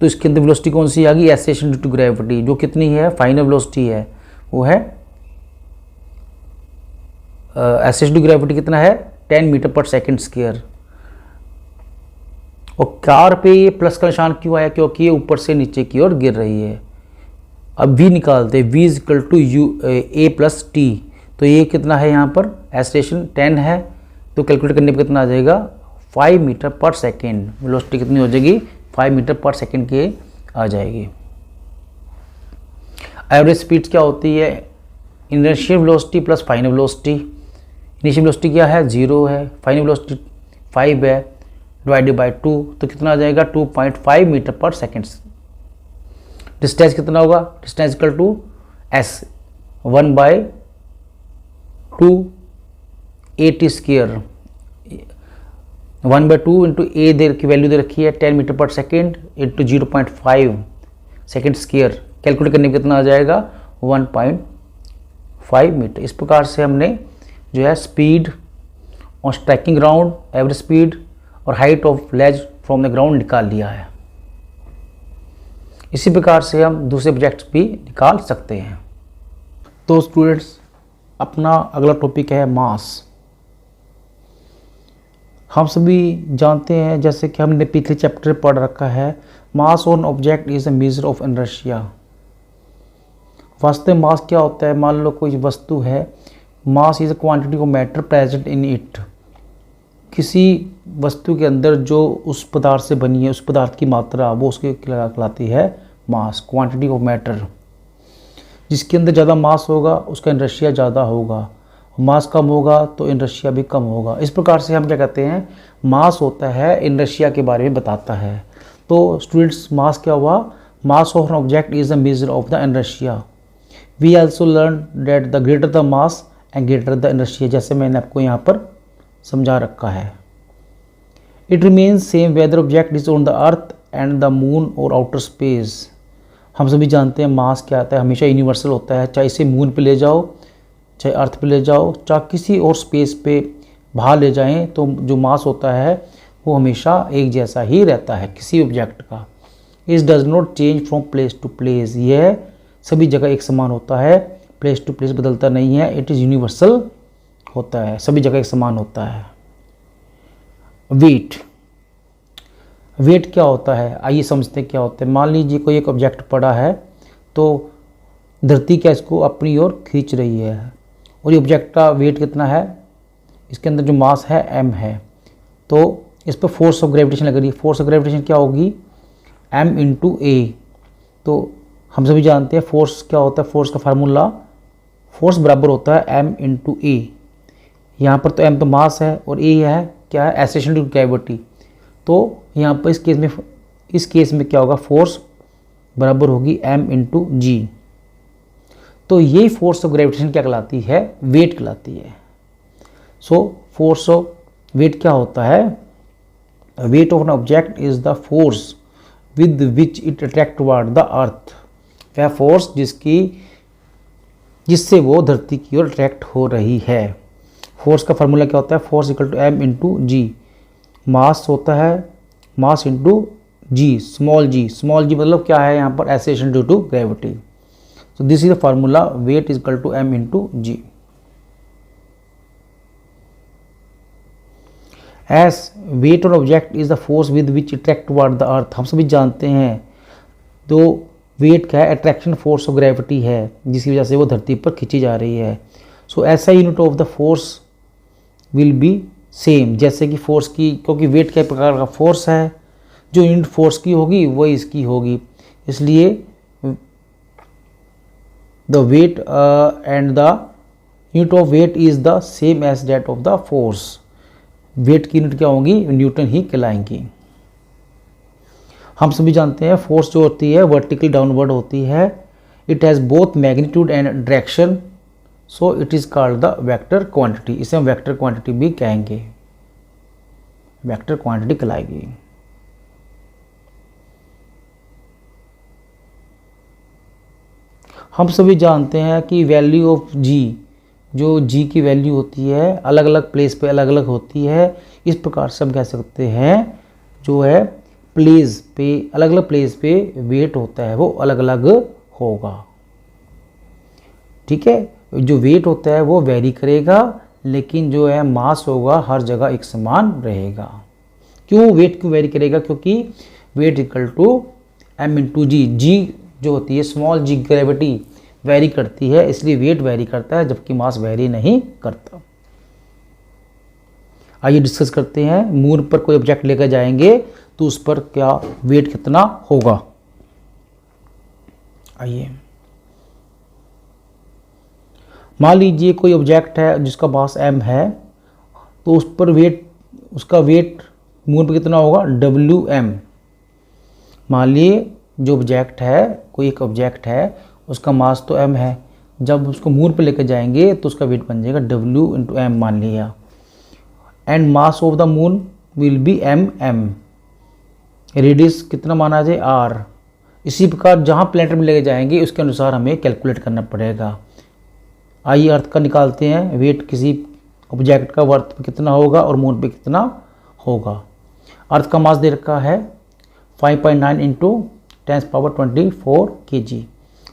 तो इसके अंदर वेलोसिटी कौन सी आ गई, एसेशन ड्यू टू ग्रेविटी, जो कितनी है, फाइनल वेलोसिटी है, वो है एसेशन ड्यू ग्रेविटी कितना है, 10 मीटर पर सेकेंड स्क्वायर। और कार पे ये प्लस का निशान क्यों आया, क्योंकि ये ऊपर से नीचे की ओर गिर रही है। अब v निकालते, v is equal to U A plus T. तो ये कितना है, यहाँ पर एसेशन 10 है, तो कैलकुलेट करने पर कितना आ जाएगा, 5 मीटर पर सेकेंड। वेलोसिटी कितनी हो जाएगी, 5 मीटर पर सेकेंड के आ जाएगी। एवरेज स्पीड क्या होती है, initial velocity plus final velocity. Initial velocity क्या है, 0 है, फाइनल वेलोसिटी 5 है, डिवाइडेड बाय 2, तो कितना आ जाएगा, 2.5 मीटर पर सेकेंड। डिस्टेंस कितना होगा, distance equal to s 1/2 a t square, 1/2 into a दे की वैल्यू दे रखी है 10 मीटर पर second into 0.5 second square. Calculate करने में कितना आ जाएगा, 1.5 मीटर। इस प्रकार से हमने जो है speed on striking ground, average speed और height of ledge from the ground निकाल लिया है। इसी प्रकार से हम दूसरे ऑब्जेक्ट्स भी निकाल सकते हैं। तो स्टूडेंट्स, अपना अगला टॉपिक है मास। हम सभी जानते हैं, जैसे कि हमने पिछले चैप्टर पढ़ रखा है, मास on object is a measure of inertia. वास्तव में मास क्या होता है, मान लो कोई वस्तु है, mass is a quantity of matter present in it. किसी वस्तु के अंदर जो उस पदार्थ से बनी है, उस पदार्थ की मात्रा, वो उसके कहलाती है मास, क्वांटिटी ऑफ मैटर। जिसके अंदर ज़्यादा मास होगा उसका इनर्शिया ज़्यादा होगा, मास कम होगा तो इनर्शिया भी कम होगा। इस प्रकार से हम क्या कहते हैं, मास होता है इनर्शिया के बारे में बताता है। तो स्टूडेंट्स, मास क्या हुआ, mass of an object is the measure of the inertia. We also learn that the greater the mass and greater the inertia, जैसे मैंने आपको यहाँ पर समझा रखा है। It remains same whether object is on the earth and the moon or outer space. हम सभी जानते हैं मास क्या आता है, हमेशा यूनिवर्सल होता है, चाहे इसे मून पे ले जाओ, चाहे अर्थ पे ले जाओ, चाहे किसी और स्पेस पे बाहर ले जाएं, तो जो मास होता है वो हमेशा एक जैसा ही रहता है किसी ऑब्जेक्ट का। It does not change from place to place, यह सभी जगह एक समान होता है, प्लेस टू प्लेस बदलता नहीं है। इट इज़ यूनिवर्सल होता है, सभी जगह एक समान होता है। वेट, वेट क्या होता है, आइए समझते हैं क्या होता है। मान लीजिए कोई एक ऑब्जेक्ट पड़ा है, तो धरती क्या इसको अपनी ओर खींच रही है, और ये ऑब्जेक्ट का वेट कितना है, इसके अंदर जो मास है m है, तो इस पर फोर्स ऑफ ग्रेविटेशन लग रही है। फोर्स ऑफ ग्रेविटेशन क्या होगी, m इंटू ए। तो हम सभी जानते हैं फोर्स क्या होता है, फोर्स का फार्मूला, फोर्स बराबर होता है m इंटू ए। यहाँ पर तो m तो मास है और a है क्या है, एक्सेलरेशन ड्यू टू ग्रेविटी। तो यहाँ पर इस केस में क्या होगा, फोर्स बराबर होगी m इंटू जी। तो ये फोर्स ऑफ ग्रेविटेशन क्या कहलाती है, वेट कहलाती है। सो फोर्स ऑफ वेट क्या होता है, weight of an object is the force with which it attract toward the अर्थ। वह फोर्स जिससे वो धरती की ओर अट्रैक्ट हो रही है। फोर्स का फार्मूला क्या होता है, force equal to m into g. Mass होता है mass into g, small g. Small g मतलब क्या है यहाँ पर, acceleration due to gravity. So this is the formula, weight is equal to m into g. As weight on object is the force with which it attract toward the earth, हम सभी जानते हैं तो वेट क्या है, अट्रैक्शन फोर्स ऑफ ग्रेविटी है, जिसकी वजह से वो धरती पर खींची जा रही है। सो ऐसा unit of the force will B same, जैसे कि फोर्स की, क्योंकि वेट क्या प्रकार का फोर्स है, जो यूनिट फोर्स की होगी वही इसकी होगी, इसलिए the weight and the unit of weight is the same as that of the force. Weight की यूनिट क्या होगी, न्यूटन ही कहलाएंगी। हम सभी जानते हैं फोर्स जो होती है वर्टिकल डाउनवर्ड होती है। It has both magnitude and direction, so it is called the vector quantity. इसे हम वेक्टर क्वांटिटी भी कहेंगे, वेक्टर क्वांटिटी कहलाएगी। हम सभी जानते हैं कि वैल्यू ऑफ जी, जो जी की वैल्यू होती है अलग अलग प्लेस पे अलग अलग होती है। इस प्रकार से हम कह सकते हैं जो है प्लेस पे, अलग अलग प्लेस पे वेट होता है वो अलग अलग होगा। ठीक है, जो वेट होता है वो वेरी करेगा, लेकिन जो है मास होगा हर जगह एक समान रहेगा। क्यों वेट क्यों वेरी करेगा, क्योंकि weight equal to m into g. G जो होती है स्मॉल जी, ग्रेविटी वेरी करती है, इसलिए वेट वेरी करता है, जबकि मास वेरी नहीं करता। आइए डिस्कस करते हैं, मून पर कोई ऑब्जेक्ट लेकर जाएंगे तो उस पर क्या वेट कितना होगा। आइए मान लीजिए कोई ऑब्जेक्ट है जिसका मास m है, तो उस पर वेट, उसका वेट मून पर कितना होगा, Wm। मान लिए जो ऑब्जेक्ट है, कोई एक ऑब्जेक्ट है, उसका मास तो m है, जब उसको मून पर लेकर जाएंगे तो उसका वेट बन जाएगा W इंटू m मान लिया, and mass of the moon will be m। Radius कितना माना जाए, r। इसी प्रकार जहाँ प्लैनेट में लेके जाएंगे उसके अनुसार हमें कैलकुलेट करना पड़ेगा। आइए अर्थ का निकालते हैं, वेट किसी ऑब्जेक्ट का अर्थ पे कितना होगा और मून पे कितना होगा। अर्थ का मास दे रखा है 5.9 इंटू 10⁻24 kg,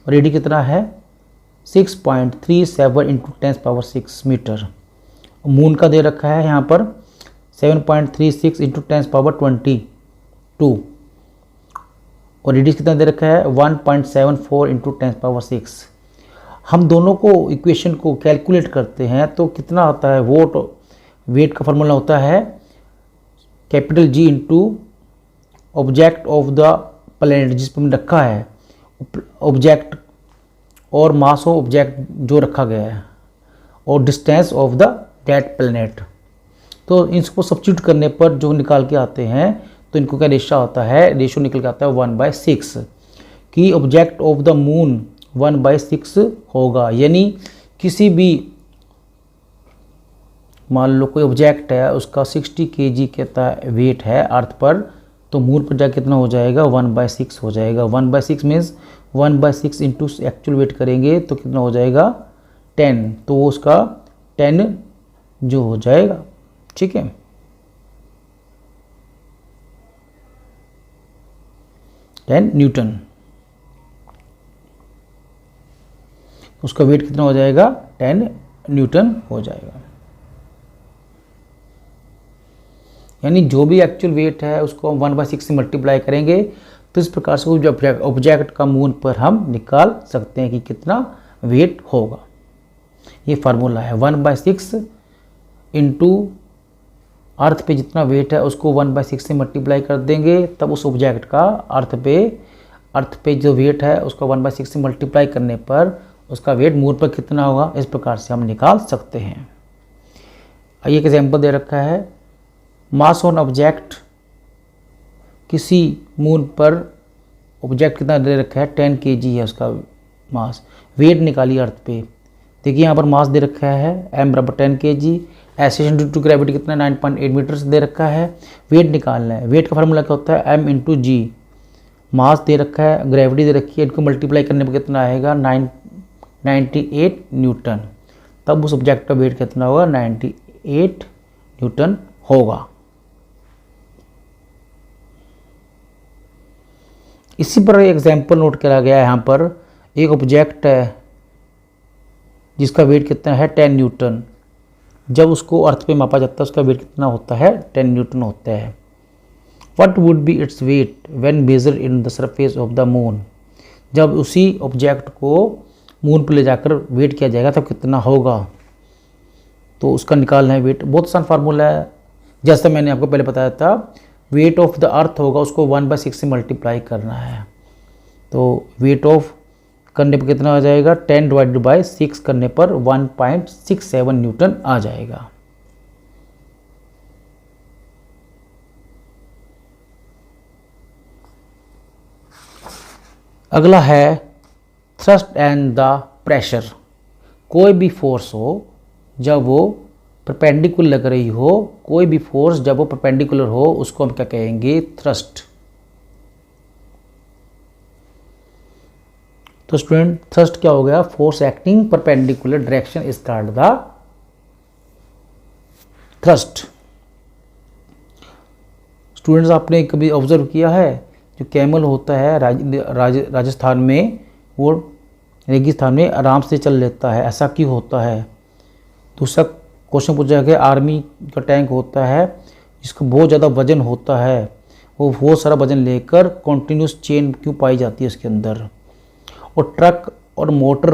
और रेडी कितना है 6.37 इंटू 10⁻6 मीटर। मून का दे रखा है यहाँ पर 7.36 इंटू 10⁻22, और रेडियस कितना दे रखा है 1.74 इंटू 10⁻6। हम दोनों को इक्वेशन को कैलकुलेट करते हैं तो कितना आता है, वेट का फार्मूला होता है capital G into object of the planet जिस पर हमने रखा है, ऑब्जेक्ट और मास ऑफ ऑब्जेक्ट जो रखा गया है, और distance of the that planet. तो इसको सब्स्टिट्यूट करने पर जो निकाल के आते हैं, तो इनको क्या रेशो होता है, रेशो निकल के आता है 1/6 कि ऑब्जेक्ट ऑफ द मून 1/6 होगा। यानी किसी भी, मान लो कोई ऑब्जेक्ट है, उसका 60 kg कहता है वेट है अर्थ पर, तो मून पर जाकर कितना हो जाएगा, 1/6 हो जाएगा। 1/6 मीन्स 1/6 इंटू एक्चुअल वेट करेंगे तो कितना हो जाएगा 10, तो वो उसका 10 जो हो जाएगा। ठीक है, न्यूटन, उसका वेट कितना हो जाएगा, 10 न्यूटन हो जाएगा। यानी जो भी एक्चुअल वेट है उसको हम 1/6 से मल्टीप्लाई करेंगे, तो इस प्रकार से ऑब्जेक्ट का मून पर हम निकाल सकते हैं कि कितना वेट होगा। ये फार्मूला है, 1/6 इंटू अर्थ पे जितना वेट है उसको 1/6 से मल्टीप्लाई कर देंगे, तब उस ऑब्जेक्ट का अर्थ पे जो वेट है उसका 1/6 से मल्टीप्लाई करने पर उसका वेट मून पर कितना होगा, इस प्रकार से हम निकाल सकते हैं। एक एग्जाम्पल दे रखा है, मास ऑन ऑब्जेक्ट, किसी मून पर ऑब्जेक्ट कितना दे रखा है, 10 kg है उसका मास, वेट निकालिए अर्थ पे। देखिए यहाँ पर मास दे रखा है m बराबर 10 kg, acceleration due to gravity कितना 9.8 मीटर दे रखा है, वेट निकालना है। वेट का फार्मूला क्या होता है, m इंटू जी, मास दे रखा है, ग्रेविटी दे रखी है, इनको मल्टीप्लाई करने पर कितना आएगा 98 न्यूटन, तब उस ऑब्जेक्ट का वेट कितना होगा, 98 न्यूटन होगा। इसी पर एग्जाम्पल नोट करा गया है। यहाँ पर एक ऑब्जेक्ट है जिसका वेट कितना है 10 न्यूटन, जब उसको अर्थ पे मापा जाता है उसका वेट कितना होता है, 10 न्यूटन होता है। What would be its weight when measure in the surface of the moon, जब उसी ऑब्जेक्ट को मून पर ले जाकर वेट किया जाएगा तब कितना होगा, तो उसका निकालना है वेट। बहुत आसान फार्मूला है, जैसा मैंने आपको पहले बताया था, वेट ऑफ द अर्थ होगा उसको 1/6 से मल्टीप्लाई करना है, तो वेट ऑफ करने पर कितना आ जाएगा, 10 डिवाइडेड बाय 6 करने पर 1.67 न्यूटन आ जाएगा। अगला है थ्रस्ट एंड द प्रेशर। कोई भी फोर्स हो जब वो परपेंडिकुलर लग रही हो, कोई भी फोर्स जब वो परपेंडिकुलर हो उसको हम क्या कहेंगे, थ्रस्ट। तो स्टूडेंट थ्रस्ट क्या हो गया, force acting perpendicular direction is called the thrust. Students आपने कभी ऑब्जर्व किया है, जो कैमल होता है राजस्थान में, वो रेगिस्तान में आराम से चल लेता है, ऐसा क्यों होता है। दूसरा क्वेश्चन पूछा गया, आर्मी का टैंक होता है जिसका बहुत ज़्यादा वजन होता है, वो बहुत सारा वजन लेकर कॉन्टीन्यूस चेन क्यों पाई जाती है उसके अंदर। और ट्रक और मोटर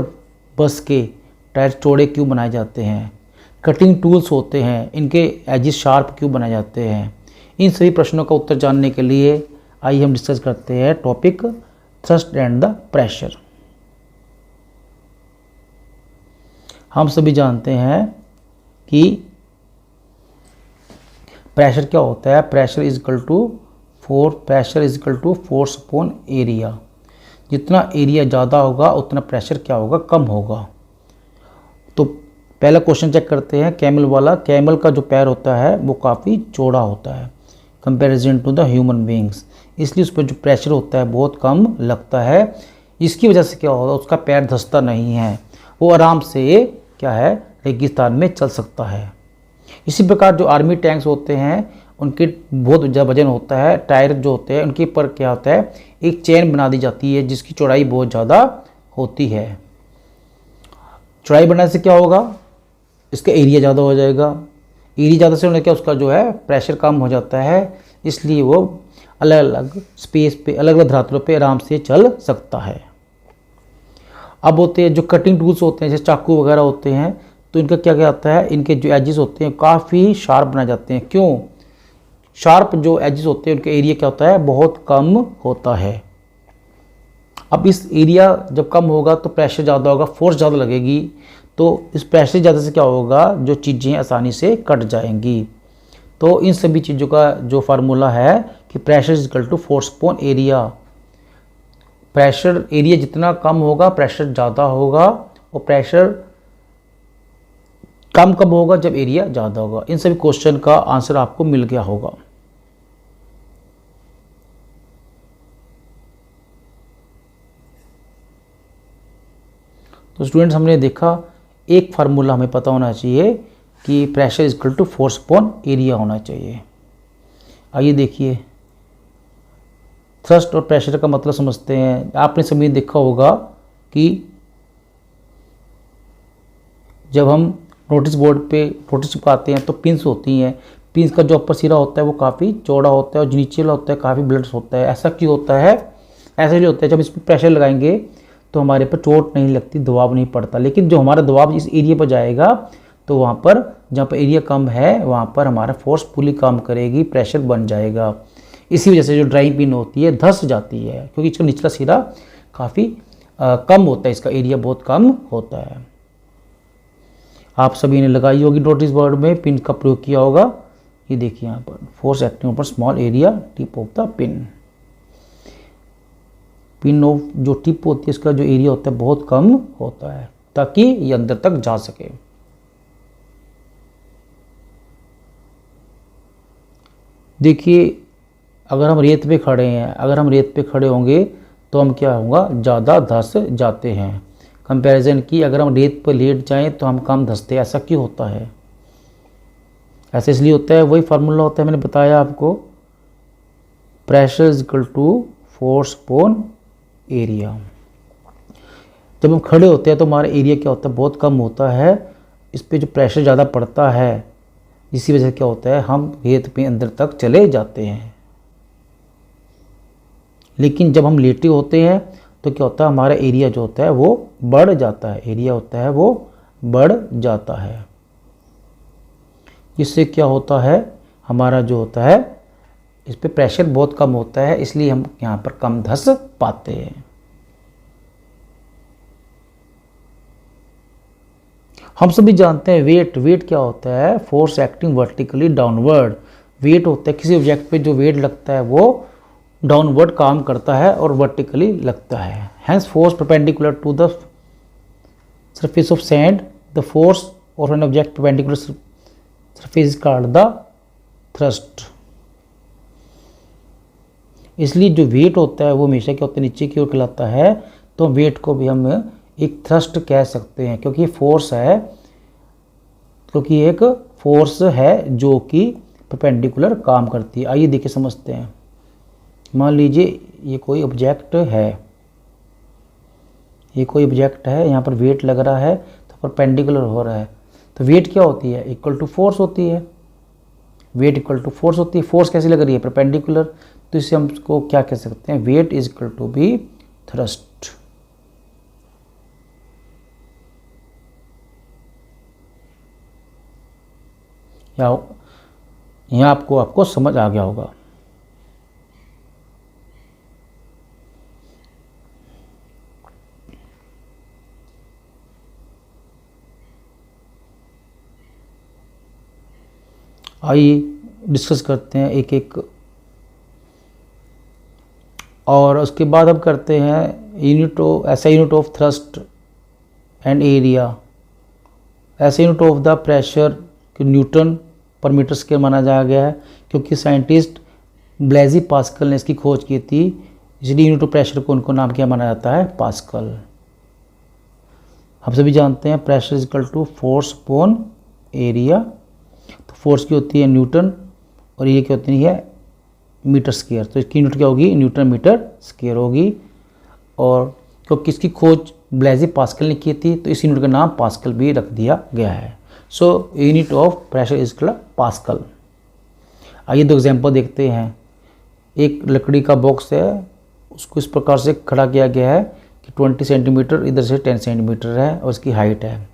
बस के टायर चौड़े क्यों बनाए जाते हैं। कटिंग टूल्स होते हैं, इनके एजेस शार्प क्यों बनाए जाते हैं। इन सभी प्रश्नों का उत्तर जानने के लिए आइए हम डिस्कस करते हैं topic thrust and the pressure. हम सभी जानते हैं कि प्रेशर क्या होता है, pressure is equal to force upon area. जितना एरिया ज़्यादा होगा उतना प्रेशर क्या होगा, कम होगा। तो पहला क्वेश्चन चेक करते हैं कैमल वाला। कैमल का जो पैर होता है वो काफ़ी चौड़ा होता है comparison to the human beings, इसलिए उस पर जो प्रेशर होता है बहुत कम लगता है। इसकी वजह से क्या होगा, उसका पैर धंसता नहीं है, वो आराम से क्या है, रेगिस्तान में चल सकता है। इसी प्रकार जो आर्मी टैंक्स होते हैं उनके बहुत ज़्यादा वजन होता है, टायर जो होते हैं उनके ऊपर क्या होता है, एक चेन बना दी जाती है जिसकी चौड़ाई बहुत ज़्यादा होती है। चौड़ाई बनाने से क्या होगा, इसका एरिया ज़्यादा हो जाएगा। एरिया ज़्यादा से होने क्या, उसका जो है प्रेशर कम हो जाता है, इसलिए वो अलग अलग स्पेस पे, अलग अलग धरातलों पे आराम से चल सकता है। अब होते हैं जो कटिंग टूल्स होते हैं, जैसे चाकू वगैरह होते हैं, तो इनका क्या क्या आता है, इनके जो एजेस होते हैं काफ़ी शार्प बनाए जाते हैं। क्यों, शार्प जो एजेस होते हैं उनका एरिया क्या होता है, बहुत कम होता है। अब इस एरिया जब कम होगा तो प्रेशर ज़्यादा होगा, फोर्स ज़्यादा लगेगी, तो इस प्रेशर ज़्यादा से क्या होगा, जो चीज़ें आसानी से कट जाएंगी। तो इन सभी चीज़ों का जो फार्मूला है कि pressure is equal to force upon area. Pressure area जितना कम होगा प्रेशर ज़्यादा होगा, और प्रेशर कम कब होगा, जब एरिया ज़्यादा होगा। इन सभी क्वेश्चन का आंसर आपको मिल गया होगा। तो स्टूडेंट्स, हमने देखा एक फार्मूला हमें पता होना चाहिए कि pressure is equal to force upon area होना चाहिए। आइए देखिए, थ्रस्ट और प्रेशर का मतलब समझते हैं। आपने सभी देखा होगा कि जब हम नोटिस बोर्ड पे नोटिस चिपकाते हैं तो पिंस होती हैं। पिंस का जो अपर सिरा होता है वो काफ़ी चौड़ा होता है और जो नीचे वाला होता है काफ़ी ब्लड्स होता है। ऐसा क्यों होता है? ऐसा इसलिए होता है जब इस पर प्रेशर लगाएंगे तो हमारे पर चोट नहीं लगती, दबाव नहीं पड़ता। लेकिन जो हमारा दबाव इस एरिया पर जाएगा तो वहाँ पर जहाँ पर एरिया कम है वहाँ पर हमारा फोर्स फुली काम करेगी, प्रेशर बन जाएगा। इसी वजह से जो ड्राइंग पिन होती है धंस जाती है, क्योंकि इसका निचला सिरा काफ़ी कम होता है, इसका एरिया बहुत कम होता है। आप सभी ने लगाई होगी नोटिस बोर्ड में, पिन का प्रयोग किया होगा। ये देखिए यहाँ पर फोर्स एक्टिंग ऊपर small area tip of the pin. Pin of जो टिप होती है इसका जो एरिया होता है बहुत कम होता है, ताकि ये अंदर तक जा सके। देखिए, अगर हम रेत पे खड़े हैं, अगर हम रेत पे खड़े होंगे तो हम क्या होगा, ज़्यादा धंस जाते हैं। कंपैरिजन की अगर हम रेत पर लेट जाएं तो हम कम धंसते हैं। ऐसा क्यों होता है? ऐसा इसलिए होता है, वही फार्मूला होता है मैंने बताया आपको, pressure is equal to force upon area. जब हम खड़े होते हैं तो हमारा एरिया क्या होता है, बहुत कम होता है। इस पर जो प्रेशर ज़्यादा पड़ता है, इसी वजह से क्या होता है, हम रेत पे अंदर तक चले जाते हैं। लेकिन जब हम लेटे होते हैं तो क्या होता है, हमारा एरिया जो होता है वो बढ़ जाता है, एरिया होता है वो बढ़ जाता है। इससे क्या होता है, हमारा जो होता है इस पे प्रेशर बहुत कम होता है, इसलिए हम यहाँ पर कम धंस पाते हैं। हम सभी जानते हैं वेट क्या होता है, force acting vertically downward. Weight होता है किसी ऑब्जेक्ट पे जो वेट लगता है वो डाउनवर्ड काम करता है और वर्टिकली लगता है। Hence force perpendicular to the surface of sand, the force of an object perpendicular surface is called the thrust. इसलिए जो वेट होता है वो हमेशा क्या होता है, नीचे की ओर कहलाता है। तो वेट को भी हम एक थ्रस्ट कह सकते हैं, क्योंकि फोर्स है, क्योंकि एक फोर्स है जो कि परपेंडिकुलर काम करती है। आइए देखिए समझते हैं। मान लीजिए ये कोई ऑब्जेक्ट है, ये कोई ऑब्जेक्ट है, यहाँ पर वेट लग रहा है तो परपेंडिकुलर हो रहा है। तो वेट क्या होती है, इक्वल टू फोर्स होती है। वेट इक्वल टू फोर्स होती है। फोर्स कैसी लग रही है, परपेंडिकुलर। तो इससे हम इसको क्या कह सकते हैं, weight is equal to be thrust. यहाँ आपको समझ आ गया होगा। आइए डिस्कस करते हैं एक एक, और उसके बाद हम करते हैं unit of thrust and area. ऐसे यूनिट ऑफ द प्रेशर कि न्यूटन पर मीटर स्क्वायर माना जा गया है, क्योंकि साइंटिस्ट ब्लेजी पास्कल ने इसकी खोज की थी, इसलिए यूनिट ऑफ प्रेशर को उनको नाम क्या माना जाता है, पास्कल। हम सभी जानते हैं pressure is equal to force upon area. तो फोर्स की होती है न्यूटन और ये क्या होती है, मीटर स्क्वायर। तो इसकी यूनिट क्या होगी, न्यूटन मीटर स्क्वायर होगी। और क्योंकि इसकी खोज ब्लेजी पास्कल ने की थी तो इस यूनिट का नाम पास्कल भी रख दिया गया है। So unit of pressure is pascal. आइए दो एग्जांपल देखते हैं। एक लकड़ी का बॉक्स है, उसको इस प्रकार से खड़ा किया गया है कि 20 सेंटीमीटर इधर से 10 सेंटीमीटर है और इसकी हाइट है।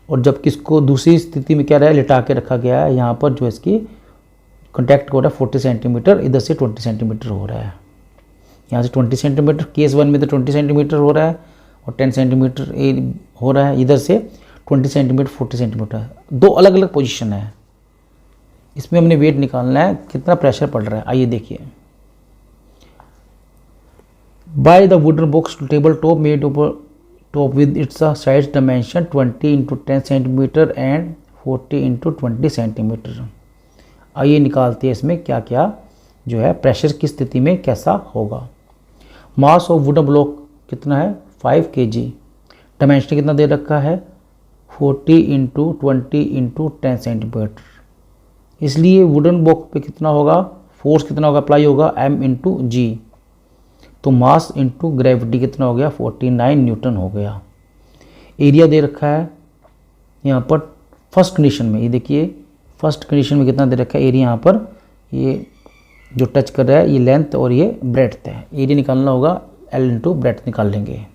और जब किसको दूसरी स्थिति में क्या रहा है, लिटा के रखा गया है, यहाँ पर जो इसकी कॉन्टैक्ट हो रहा है 40 सेंटीमीटर, इधर से 20 सेंटीमीटर हो रहा है। यहाँ से 20 सेंटीमीटर, केस 1 में तो 20 सेंटीमीटर हो रहा है और 10 सेंटीमीटर हो रहा है, इधर से 20 सेंटीमीटर 40 सेंटीमीटर, दो अलग अलग पोजीशन है। इसमें हमने वेट निकालना है कितना प्रेशर पड़ रहा है। आइए देखिए, by the wooden box table top made top with its size dimension 20 into 10 centimetre and 40 into 20 centimetre. आइए निकालते हैं इसमें क्या क्या जो है प्रेशर की स्थिति में कैसा होगा। मास ऑफ वुडन ब्लॉक कितना है 5 kg, डायमेंशन कितना दे रखा है 40 इंटू 20 इंटू 10 सेंटीमीटर, इसलिए वुडन ब्लॉक पे कितना होगा, फोर्स कितना होगा अप्लाई होगा m इंटू जी, तो मास इंटू ग्रेविटी कितना हो गया 49 न्यूटन हो गया। एरिया दे रखा है यहाँ पर फर्स्ट कंडीशन में, ये देखिए फर्स्ट कंडीशन में कितना दे रखा है एरिया, यहाँ पर ये जो टच कर रहा है ये लेंथ और ये ब्रेड्थ है। एरिया निकालना होगा L इंटू ब्रेड्थ निकाल लेंगे।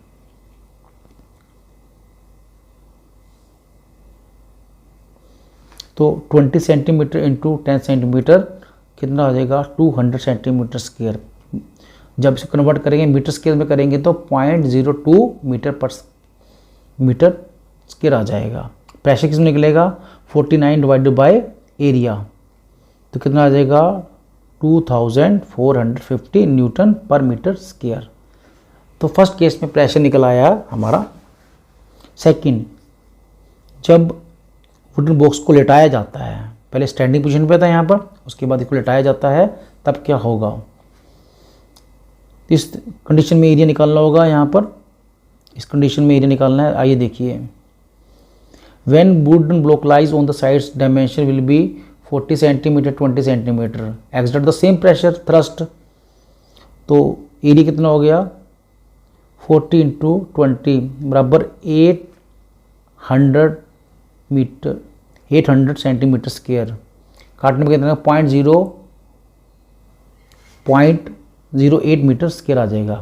तो 20 सेंटीमीटर इंटू 10 सेंटीमीटर कितना आ जाएगा 200 सेंटीमीटर स्क्वायर। जब इसे कन्वर्ट करेंगे मीटर स्क्वायर में करेंगे तो 0.02 मीटर स्क्वायर आ जाएगा। प्रेशर किसमें निकलेगा 49 डिवाइडेड बाय एरिया, तो कितना आ जाएगा 2450 न्यूटन पर मीटर स्क्वायर। तो फर्स्ट केस में प्रेशर निकल आया हमारा। सेकंड, जब वुडन बॉक्स को लेटाया जाता है, पहले स्टैंडिंग पोजीशन पे था यहाँ पर, उसके बाद इसको लेटाया जाता है, तब क्या होगा। इस कंडीशन में एरिया निकालना होगा यहाँ पर, इस कंडीशन में एरिया निकालना है। आइए देखिए, when wooden block lies on the sides dimension will be 40 centimetre 20 centimetre exert the same pressure thrust, तो एरिया कितना हो गया 40 इंटू 20 बराबर 800 सेंटीमीटर स्क्वायर। काटने में कितना 0.08 मीटर स्क्वायर आ जाएगा,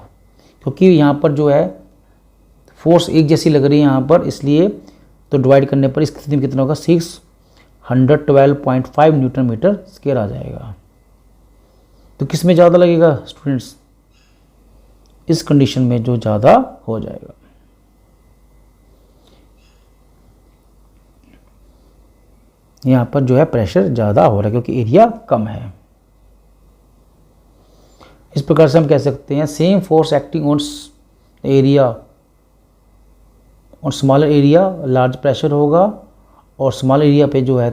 क्योंकि यहाँ पर जो है फोर्स एक जैसी लग रही है यहाँ पर, इसलिए तो डिवाइड करने पर इस स्थिति में कितना होगा 612.5 न्यूटन मीटर स्क्वायर आ जाएगा। तो किस में ज़्यादा लगेगा स्टूडेंट्स, इस कंडीशन में जो ज़्यादा हो जाएगा। यहाँ पर जो है प्रेशर ज़्यादा हो रहा है क्योंकि एरिया कम है। इस प्रकार से हम कह सकते हैं same force acting on area, और स्मॉलर एरिया लार्ज प्रेशर होगा, और स्मॉल एरिया पे जो है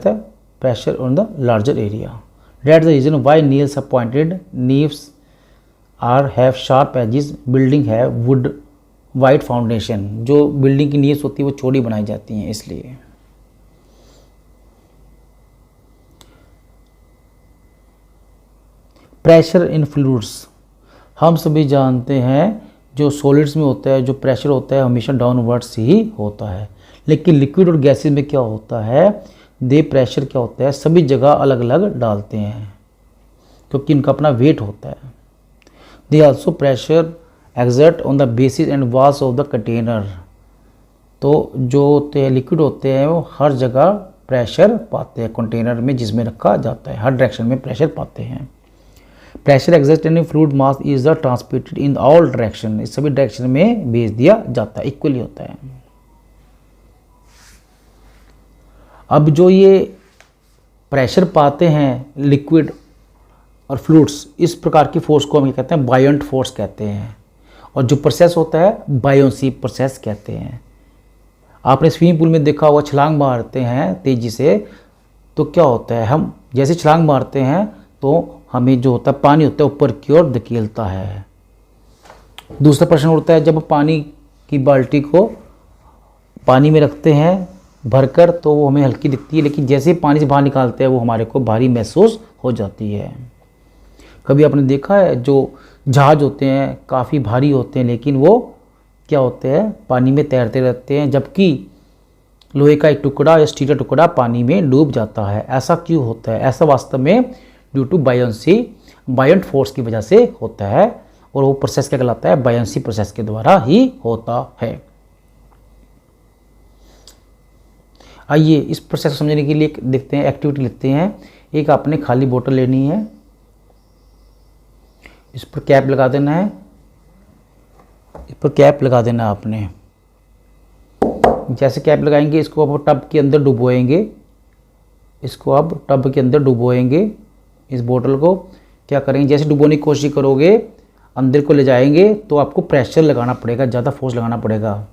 pressure on the larger area. That the reason why needles are pointed, knives are have sharp edges, building है वुड वाइड फाउंडेशन। जो बिल्डिंग की नीव्स होती है वो चौड़ी बनाई जाती हैं इसलिए। प्रेशर इन फ्लूइड्स, हम सभी जानते हैं जो सॉलिड्स में होता है जो प्रेशर होता है हमेशा डाउनवर्ड्स ही होता है, लेकिन लिक्विड और गैसेस में क्या होता है, दे प्रेशर क्या होता है सभी जगह अलग अलग डालते हैं क्योंकि इनका अपना वेट होता है। They also pressure exert on the basis and walls of the container, तो जो होते हैं लिक्विड होते हैं वो हर जगह प्रेशर पाते हैं कंटेनर में जिसमें रखा जाता है, हर डायरेक्शन में प्रेशर पाते हैं। Pressure exert in fluid mass is the transmitted in all direction, इस सभी डायरेक्शन में भेज दिया जाता है, इक्वली होता है। अब जो ये प्रेशर पाते हैं लिक्विड और फ्लूइड्स, इस प्रकार की फोर्स को हम क्या कहते हैं बायोंट फोर्स कहते हैं, और जो प्रोसेस होता है बायोंसी प्रोसेस कहते हैं। आपने स्विमिंग पूल में देखा होगा छलांग मारते हैं तेजी से, तो क्या होता है हम जैसे छलांग मारते हैं तो हमें जो होता है पानी होता है ऊपर की ओर धकेलता है। दूसरा प्रश्न होता है जब पानी की बाल्टी को पानी में रखते हैं भरकर तो वो हमें हल्की दिखती है, लेकिन जैसे ही पानी से बाहर निकालते हैं वो हमारे को भारी महसूस हो जाती है। कभी आपने देखा है जो जहाज होते हैं काफ़ी भारी होते हैं लेकिन वो क्या होते हैं पानी में तैरते रहते हैं, जबकि लोहे का एक टुकड़ा या स्टील का टुकड़ा पानी में डूब जाता है। ऐसा क्यों होता है? ऐसा वास्तव में ड्यू टू बायोंसी, बायोंट फोर्स की वजह से होता है, और वो प्रोसेस क्या कहलाता है बायोंसी प्रोसेस के द्वारा ही होता है। आइए इस प्रोसेस को समझने के लिए देखते हैं, एक्टिविटी लिखते हैं। एक आपने खाली बोतल लेनी है, इस पर कैप लगा देना है, इस पर कैप लगा देना है आपने। जैसे कैप लगाएंगे इसको अब टब के अंदर डुबोएंगे, इसको अब टब के अंदर डुबोएंगे। इस बोतल को क्या करेंगे, जैसे डुबोने की कोशिश करोगे अंदर को ले जाएंगे तो आपको प्रेशर लगाना पड़ेगा, ज़्यादा फोर्स लगाना पड़ेगा।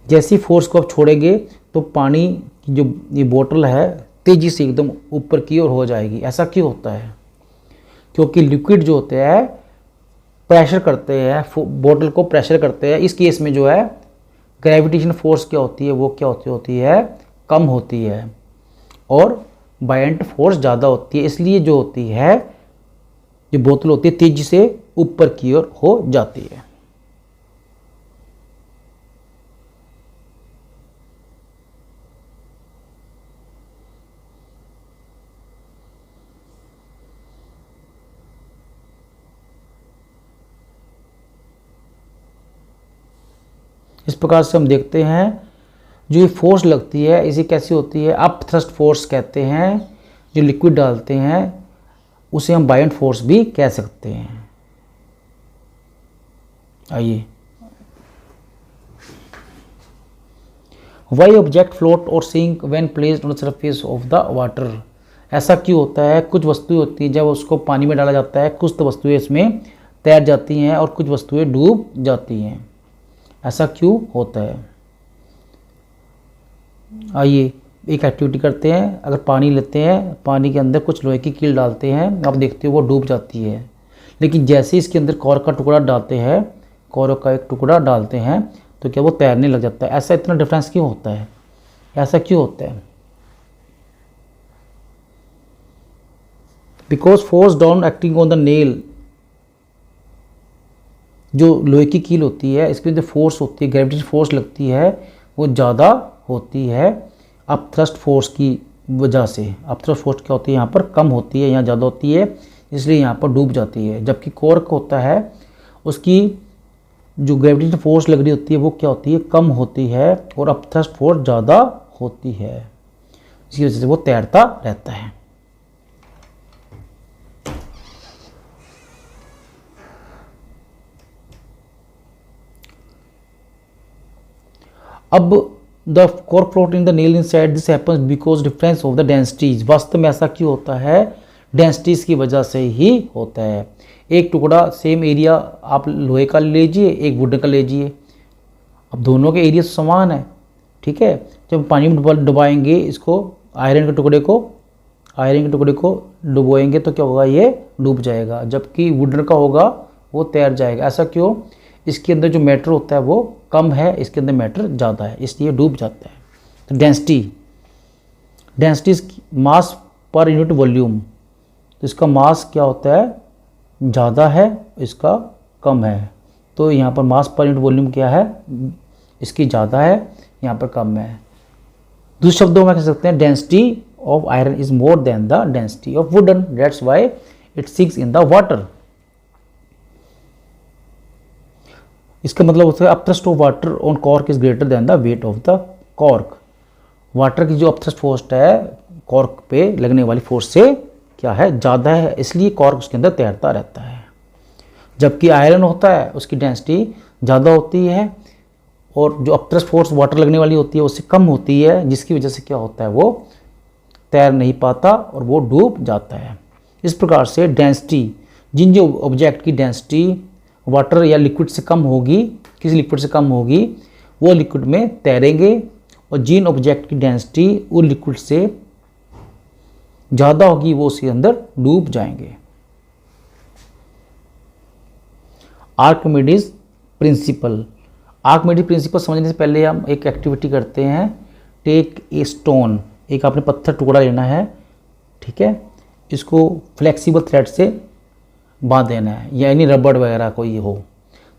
जैसे ही फोर्स को आप छोड़ेंगे तो पानी की जो ये बोतल है तेज़ी से एकदम ऊपर की ओर हो जाएगी। ऐसा क्यों होता है? क्योंकि लिक्विड जो होते हैं प्रेशर करते हैं, बोतल को प्रेशर करते हैं। इस केस में जो है ग्रेविटेशन फोर्स क्या होती है, वो क्या होती है, कम होती है, और बायंट फोर्स ज़्यादा होती है। इसलिए जो होती है, जो बोतल होती है तेजी से ऊपर की ओर हो जाती है। इस प्रकार से हम देखते हैं जो ये फोर्स लगती है इसे कैसी होती है, अप थ्रस्ट फोर्स कहते हैं। जो लिक्विड डालते हैं उसे हम बायंट फोर्स भी कह सकते हैं। आइए, why object float or sink when placed on the surface of the water. ऐसा क्यों होता है? कुछ वस्तुएं होती हैं जब उसको पानी में डाला जाता है, कुछ तो वस्तुएं इसमें तैर जाती हैं और कुछ वस्तुएं डूब जाती हैं। ऐसा क्यों होता है? आइए एक एक्टिविटी करते हैं। अगर पानी लेते हैं, पानी के अंदर कुछ लोहे की कील डालते हैं, आप देखते हो वो डूब जाती है। लेकिन जैसे ही इसके अंदर कॉर्क का टुकड़ा डालते हैं, कॉर्क का एक टुकड़ा डालते हैं, तो क्या वो तैरने लग जाता है। ऐसा इतना डिफरेंस क्यों होता है? ऐसा क्यों होता है? Because force down acting on the nail, जो लोहे की कील होती है इसके जो फोर्स होती है, ग्रेविटेशन फोर्स लगती है, वो ज़्यादा होती है अप थ्रस्ट फोर्स की वजह से। अप थ्रस्ट फोर्स क्या होती है, यहाँ पर कम होती है, यहाँ ज़्यादा होती है, इसलिए यहाँ पर डूब जाती है। जबकि कॉर्क होता है उसकी जो ग्रेविटेशन फोर्स लग रही होती है वो क्या होती है, कम होती है, और अप थ्रस्ट फोर्स ज़्यादा होती है, इसकी वजह से वो तैरता रहता है। अब the cork float in the nail inside, this happens because difference of the densities. वास्तव में ऐसा क्यों होता है? डेंसिटीज की वजह से ही होता है। एक टुकड़ा सेम एरिया आप लोहे का ले लीजिए, एक वुडन का ले लीजिए, अब दोनों के एरिया समान है, ठीक है। जब पानी में डुबाएंगे इसको, आयरन के टुकड़े को डुबोएंगे तो क्या होगा, ये डूब जाएगा। जबकि वुडन का होगा वो तैर जाएगा। ऐसा क्यों? इसके अंदर जो मैटर होता है वो कम है, इसके अंदर मैटर ज़्यादा है, इसलिए डूब जाता है। तो density mass per unit volume, तो इसका मास क्या होता है, ज़्यादा है, इसका कम है। तो यहाँ पर मास पर यूनिट वॉल्यूम क्या है, इसकी ज़्यादा है, यहाँ पर कम है। दूसरे शब्दों में कह सकते हैं density of iron is more than the density of wooden, that's why it sinks in the water. इसका मतलब होता है upthrust of water on cork is greater than the weight of the cork. Water की जो अपथ्रस्ट फोर्स है कॉर्क पे लगने वाली फोर्स से क्या है, ज़्यादा है, इसलिए कॉर्क उसके अंदर तैरता रहता है। जबकि आयरन होता है उसकी डेंसिटी ज़्यादा होती है और जो अपथ्रस्ट फोर्स वाटर लगने वाली होती है उससे कम होती है, जिसकी वजह से क्या होता है, वो तैर नहीं पाता और वो डूब जाता है। इस प्रकार से डेंसिटी, जिन जो ऑब्जेक्ट की डेंसिटी वाटर या लिक्विड से कम होगी, किसी लिक्विड से कम होगी, वो लिक्विड में तैरेंगे, और जिन ऑब्जेक्ट की डेंसिटी उस लिक्विड से ज़्यादा होगी वो उसके अंदर डूब जाएंगे। Archimedes principal. आर्किमिडीज प्रिंसिपल समझने से पहले हम एक एक्टिविटी करते हैं। टेक ए स्टोन, एक आपने पत्थर टुकड़ा लेना है, ठीक है। इसको फ्लेक्सिबल थ्रेड से बांध देना है, यानी रबड़ वगैरह कोई हो।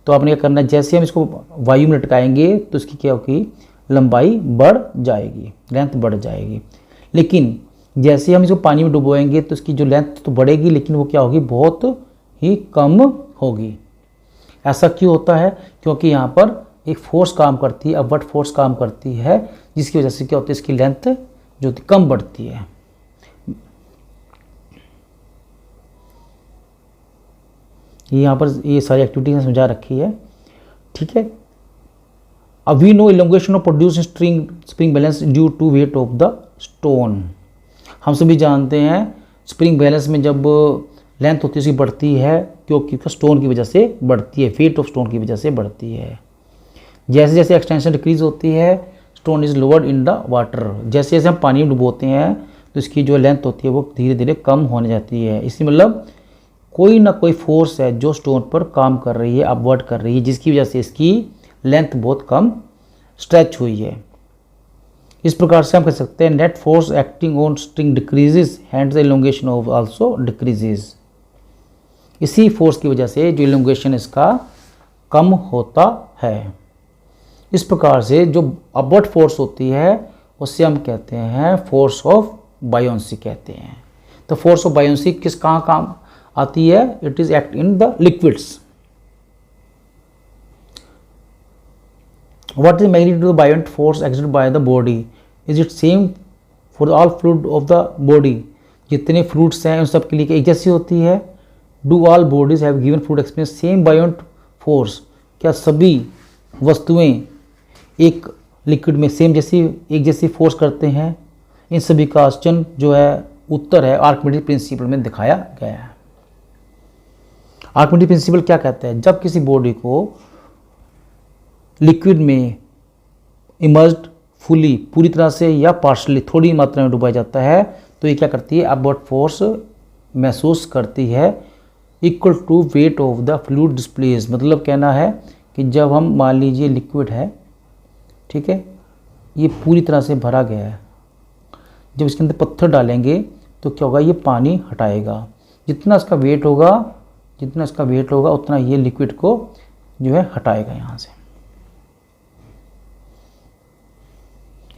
तो आपने क्या करना है, जैसे हम इसको वायु में लटकाएंगे तो इसकी क्या होगी, लंबाई बढ़ जाएगी, लेंथ बढ़ जाएगी। लेकिन जैसे हम इसको पानी में डुबोएंगे तो इसकी जो लेंथ तो बढ़ेगी, लेकिन वो क्या होगी, बहुत ही कम होगी। ऐसा क्यों होता है? क्योंकि यहाँ पर एक फोर्स काम करती है, अपवर्ड फोर्स काम करती है, जिसकी वजह से क्या होती है, इसकी लेंथ जो कम बढ़ती है। ये यहाँ पर ये सारी एक्टिविटी समझा रखी है, ठीक है। अब we know elongation of produce spring balance due to weight of the stone. हम सभी जानते हैं स्प्रिंग बैलेंस में जब लेंथ होती है उसकी बढ़ती है क्योंकि स्टोन की वजह से बढ़ती है, वेट ऑफ स्टोन की वजह से बढ़ती है। जैसे जैसे एक्सटेंशन डिक्रीज होती है stone is lowered in the water. जैसे जैसे हम पानी में डुबोते हैं तो इसकी जो लेंथ होती है वो धीरे धीरे कम होने जाती है। इसी मतलब कोई ना कोई फोर्स है जो स्टोन पर काम कर रही है, अपवर्ड कर रही है, जिसकी वजह से इसकी लेंथ बहुत कम स्ट्रेच हुई है। इस प्रकार से हम कह सकते हैं net force acting on string decreases hand the elongation of also decreases. इसी फोर्स की वजह से जो इलोंगेशन इसका कम होता है। इस प्रकार से जो अपवर्ड फोर्स होती है उससे हम कहते हैं फोर्स ऑफ बायोंसी कहते हैं। तो फोर्स ऑफ बायोंसी किस कहाँ काम आती है? It is act in the liquids. What is the magnitude of the buoyant force exerted by the body? Is it same for all fluid of the body? जितने फ्लूइड्स हैं उन सब के लिए एक जैसी होती है? Do all bodies have given fluid experience same buoyant force? क्या सभी वस्तुएं एक लिक्विड में सेम जैसी एक जैसी फोर्स करते हैं? इन सभी का क्वेश्चन जो है उत्तर है आर्किमिडीज प्रिंसिपल में दिखाया गया है। आर्किमिडीज प्रिंसिपल क्या कहता है? जब किसी बॉडी को लिक्विड में इमर्ज्ड फुली पूरी तरह से या पार्शली थोड़ी मात्रा में डुबाया जाता है तो ये क्या करती है? अपवर्ड फोर्स महसूस करती है equal to weight of the fluid displace. मतलब कहना है कि जब हम मान लीजिए लिक्विड है, ठीक है, ये पूरी तरह से भरा गया है, जब इसके अंदर पत्थर डालेंगे तो क्या होगा? ये पानी हटाएगा। जितना इसका वेट होगा उतना ये लिक्विड को जो है हटाएगा यहाँ से।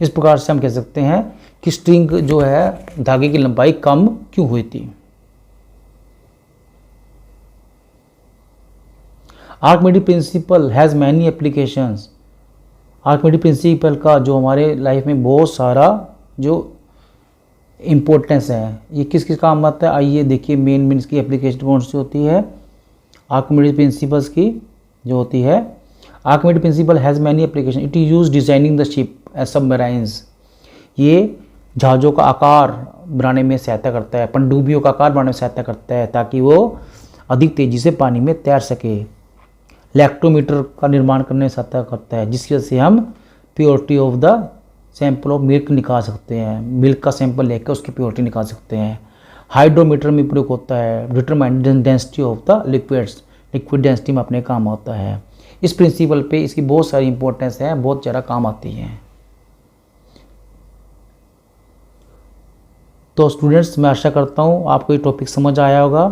इस प्रकार से हम कह सकते हैं कि स्ट्रिंग जो है धागे की लंबाई कम क्यों हुई थी। Archimedes principle has many applications. Archimedes principal का जो हमारे लाइफ में बहुत सारा जो इम्पोर्टेंस है, ये किस किस काम आता है? आइए देखिए मेन इसकी एप्लीकेशन कौन सी होती है आर्किमिडीज प्रिंसिपल्स की जो होती है। Archimedes principle has many application. It is use designing the ship as submarines. ये जहाज़ों का आकार बनाने में सहायता करता है, पनडुब्बियों का आकार बनाने में सहायता करता है ताकि वो अधिक तेज़ी से पानी में तैर सके। लैक्टोमीटर का निर्माण करने में सहायता करता है जिसकी वजह से हम purity of the sample of milk निकाल सकते हैं। मिल्क का सैंपल लेकर उसकी प्योरिटी निकाल सकते हैं। हाइड्रोमीटर में प्रयोग होता है, determine density of the liquids, liquid density में अपने काम होता है। इस प्रिंसिपल पे इसकी बहुत सारी इंपॉर्टेंस है, बहुत ज़्यादा काम आती है। तो स्टूडेंट्स मैं आशा करता हूँ आपको ये टॉपिक समझ आया होगा।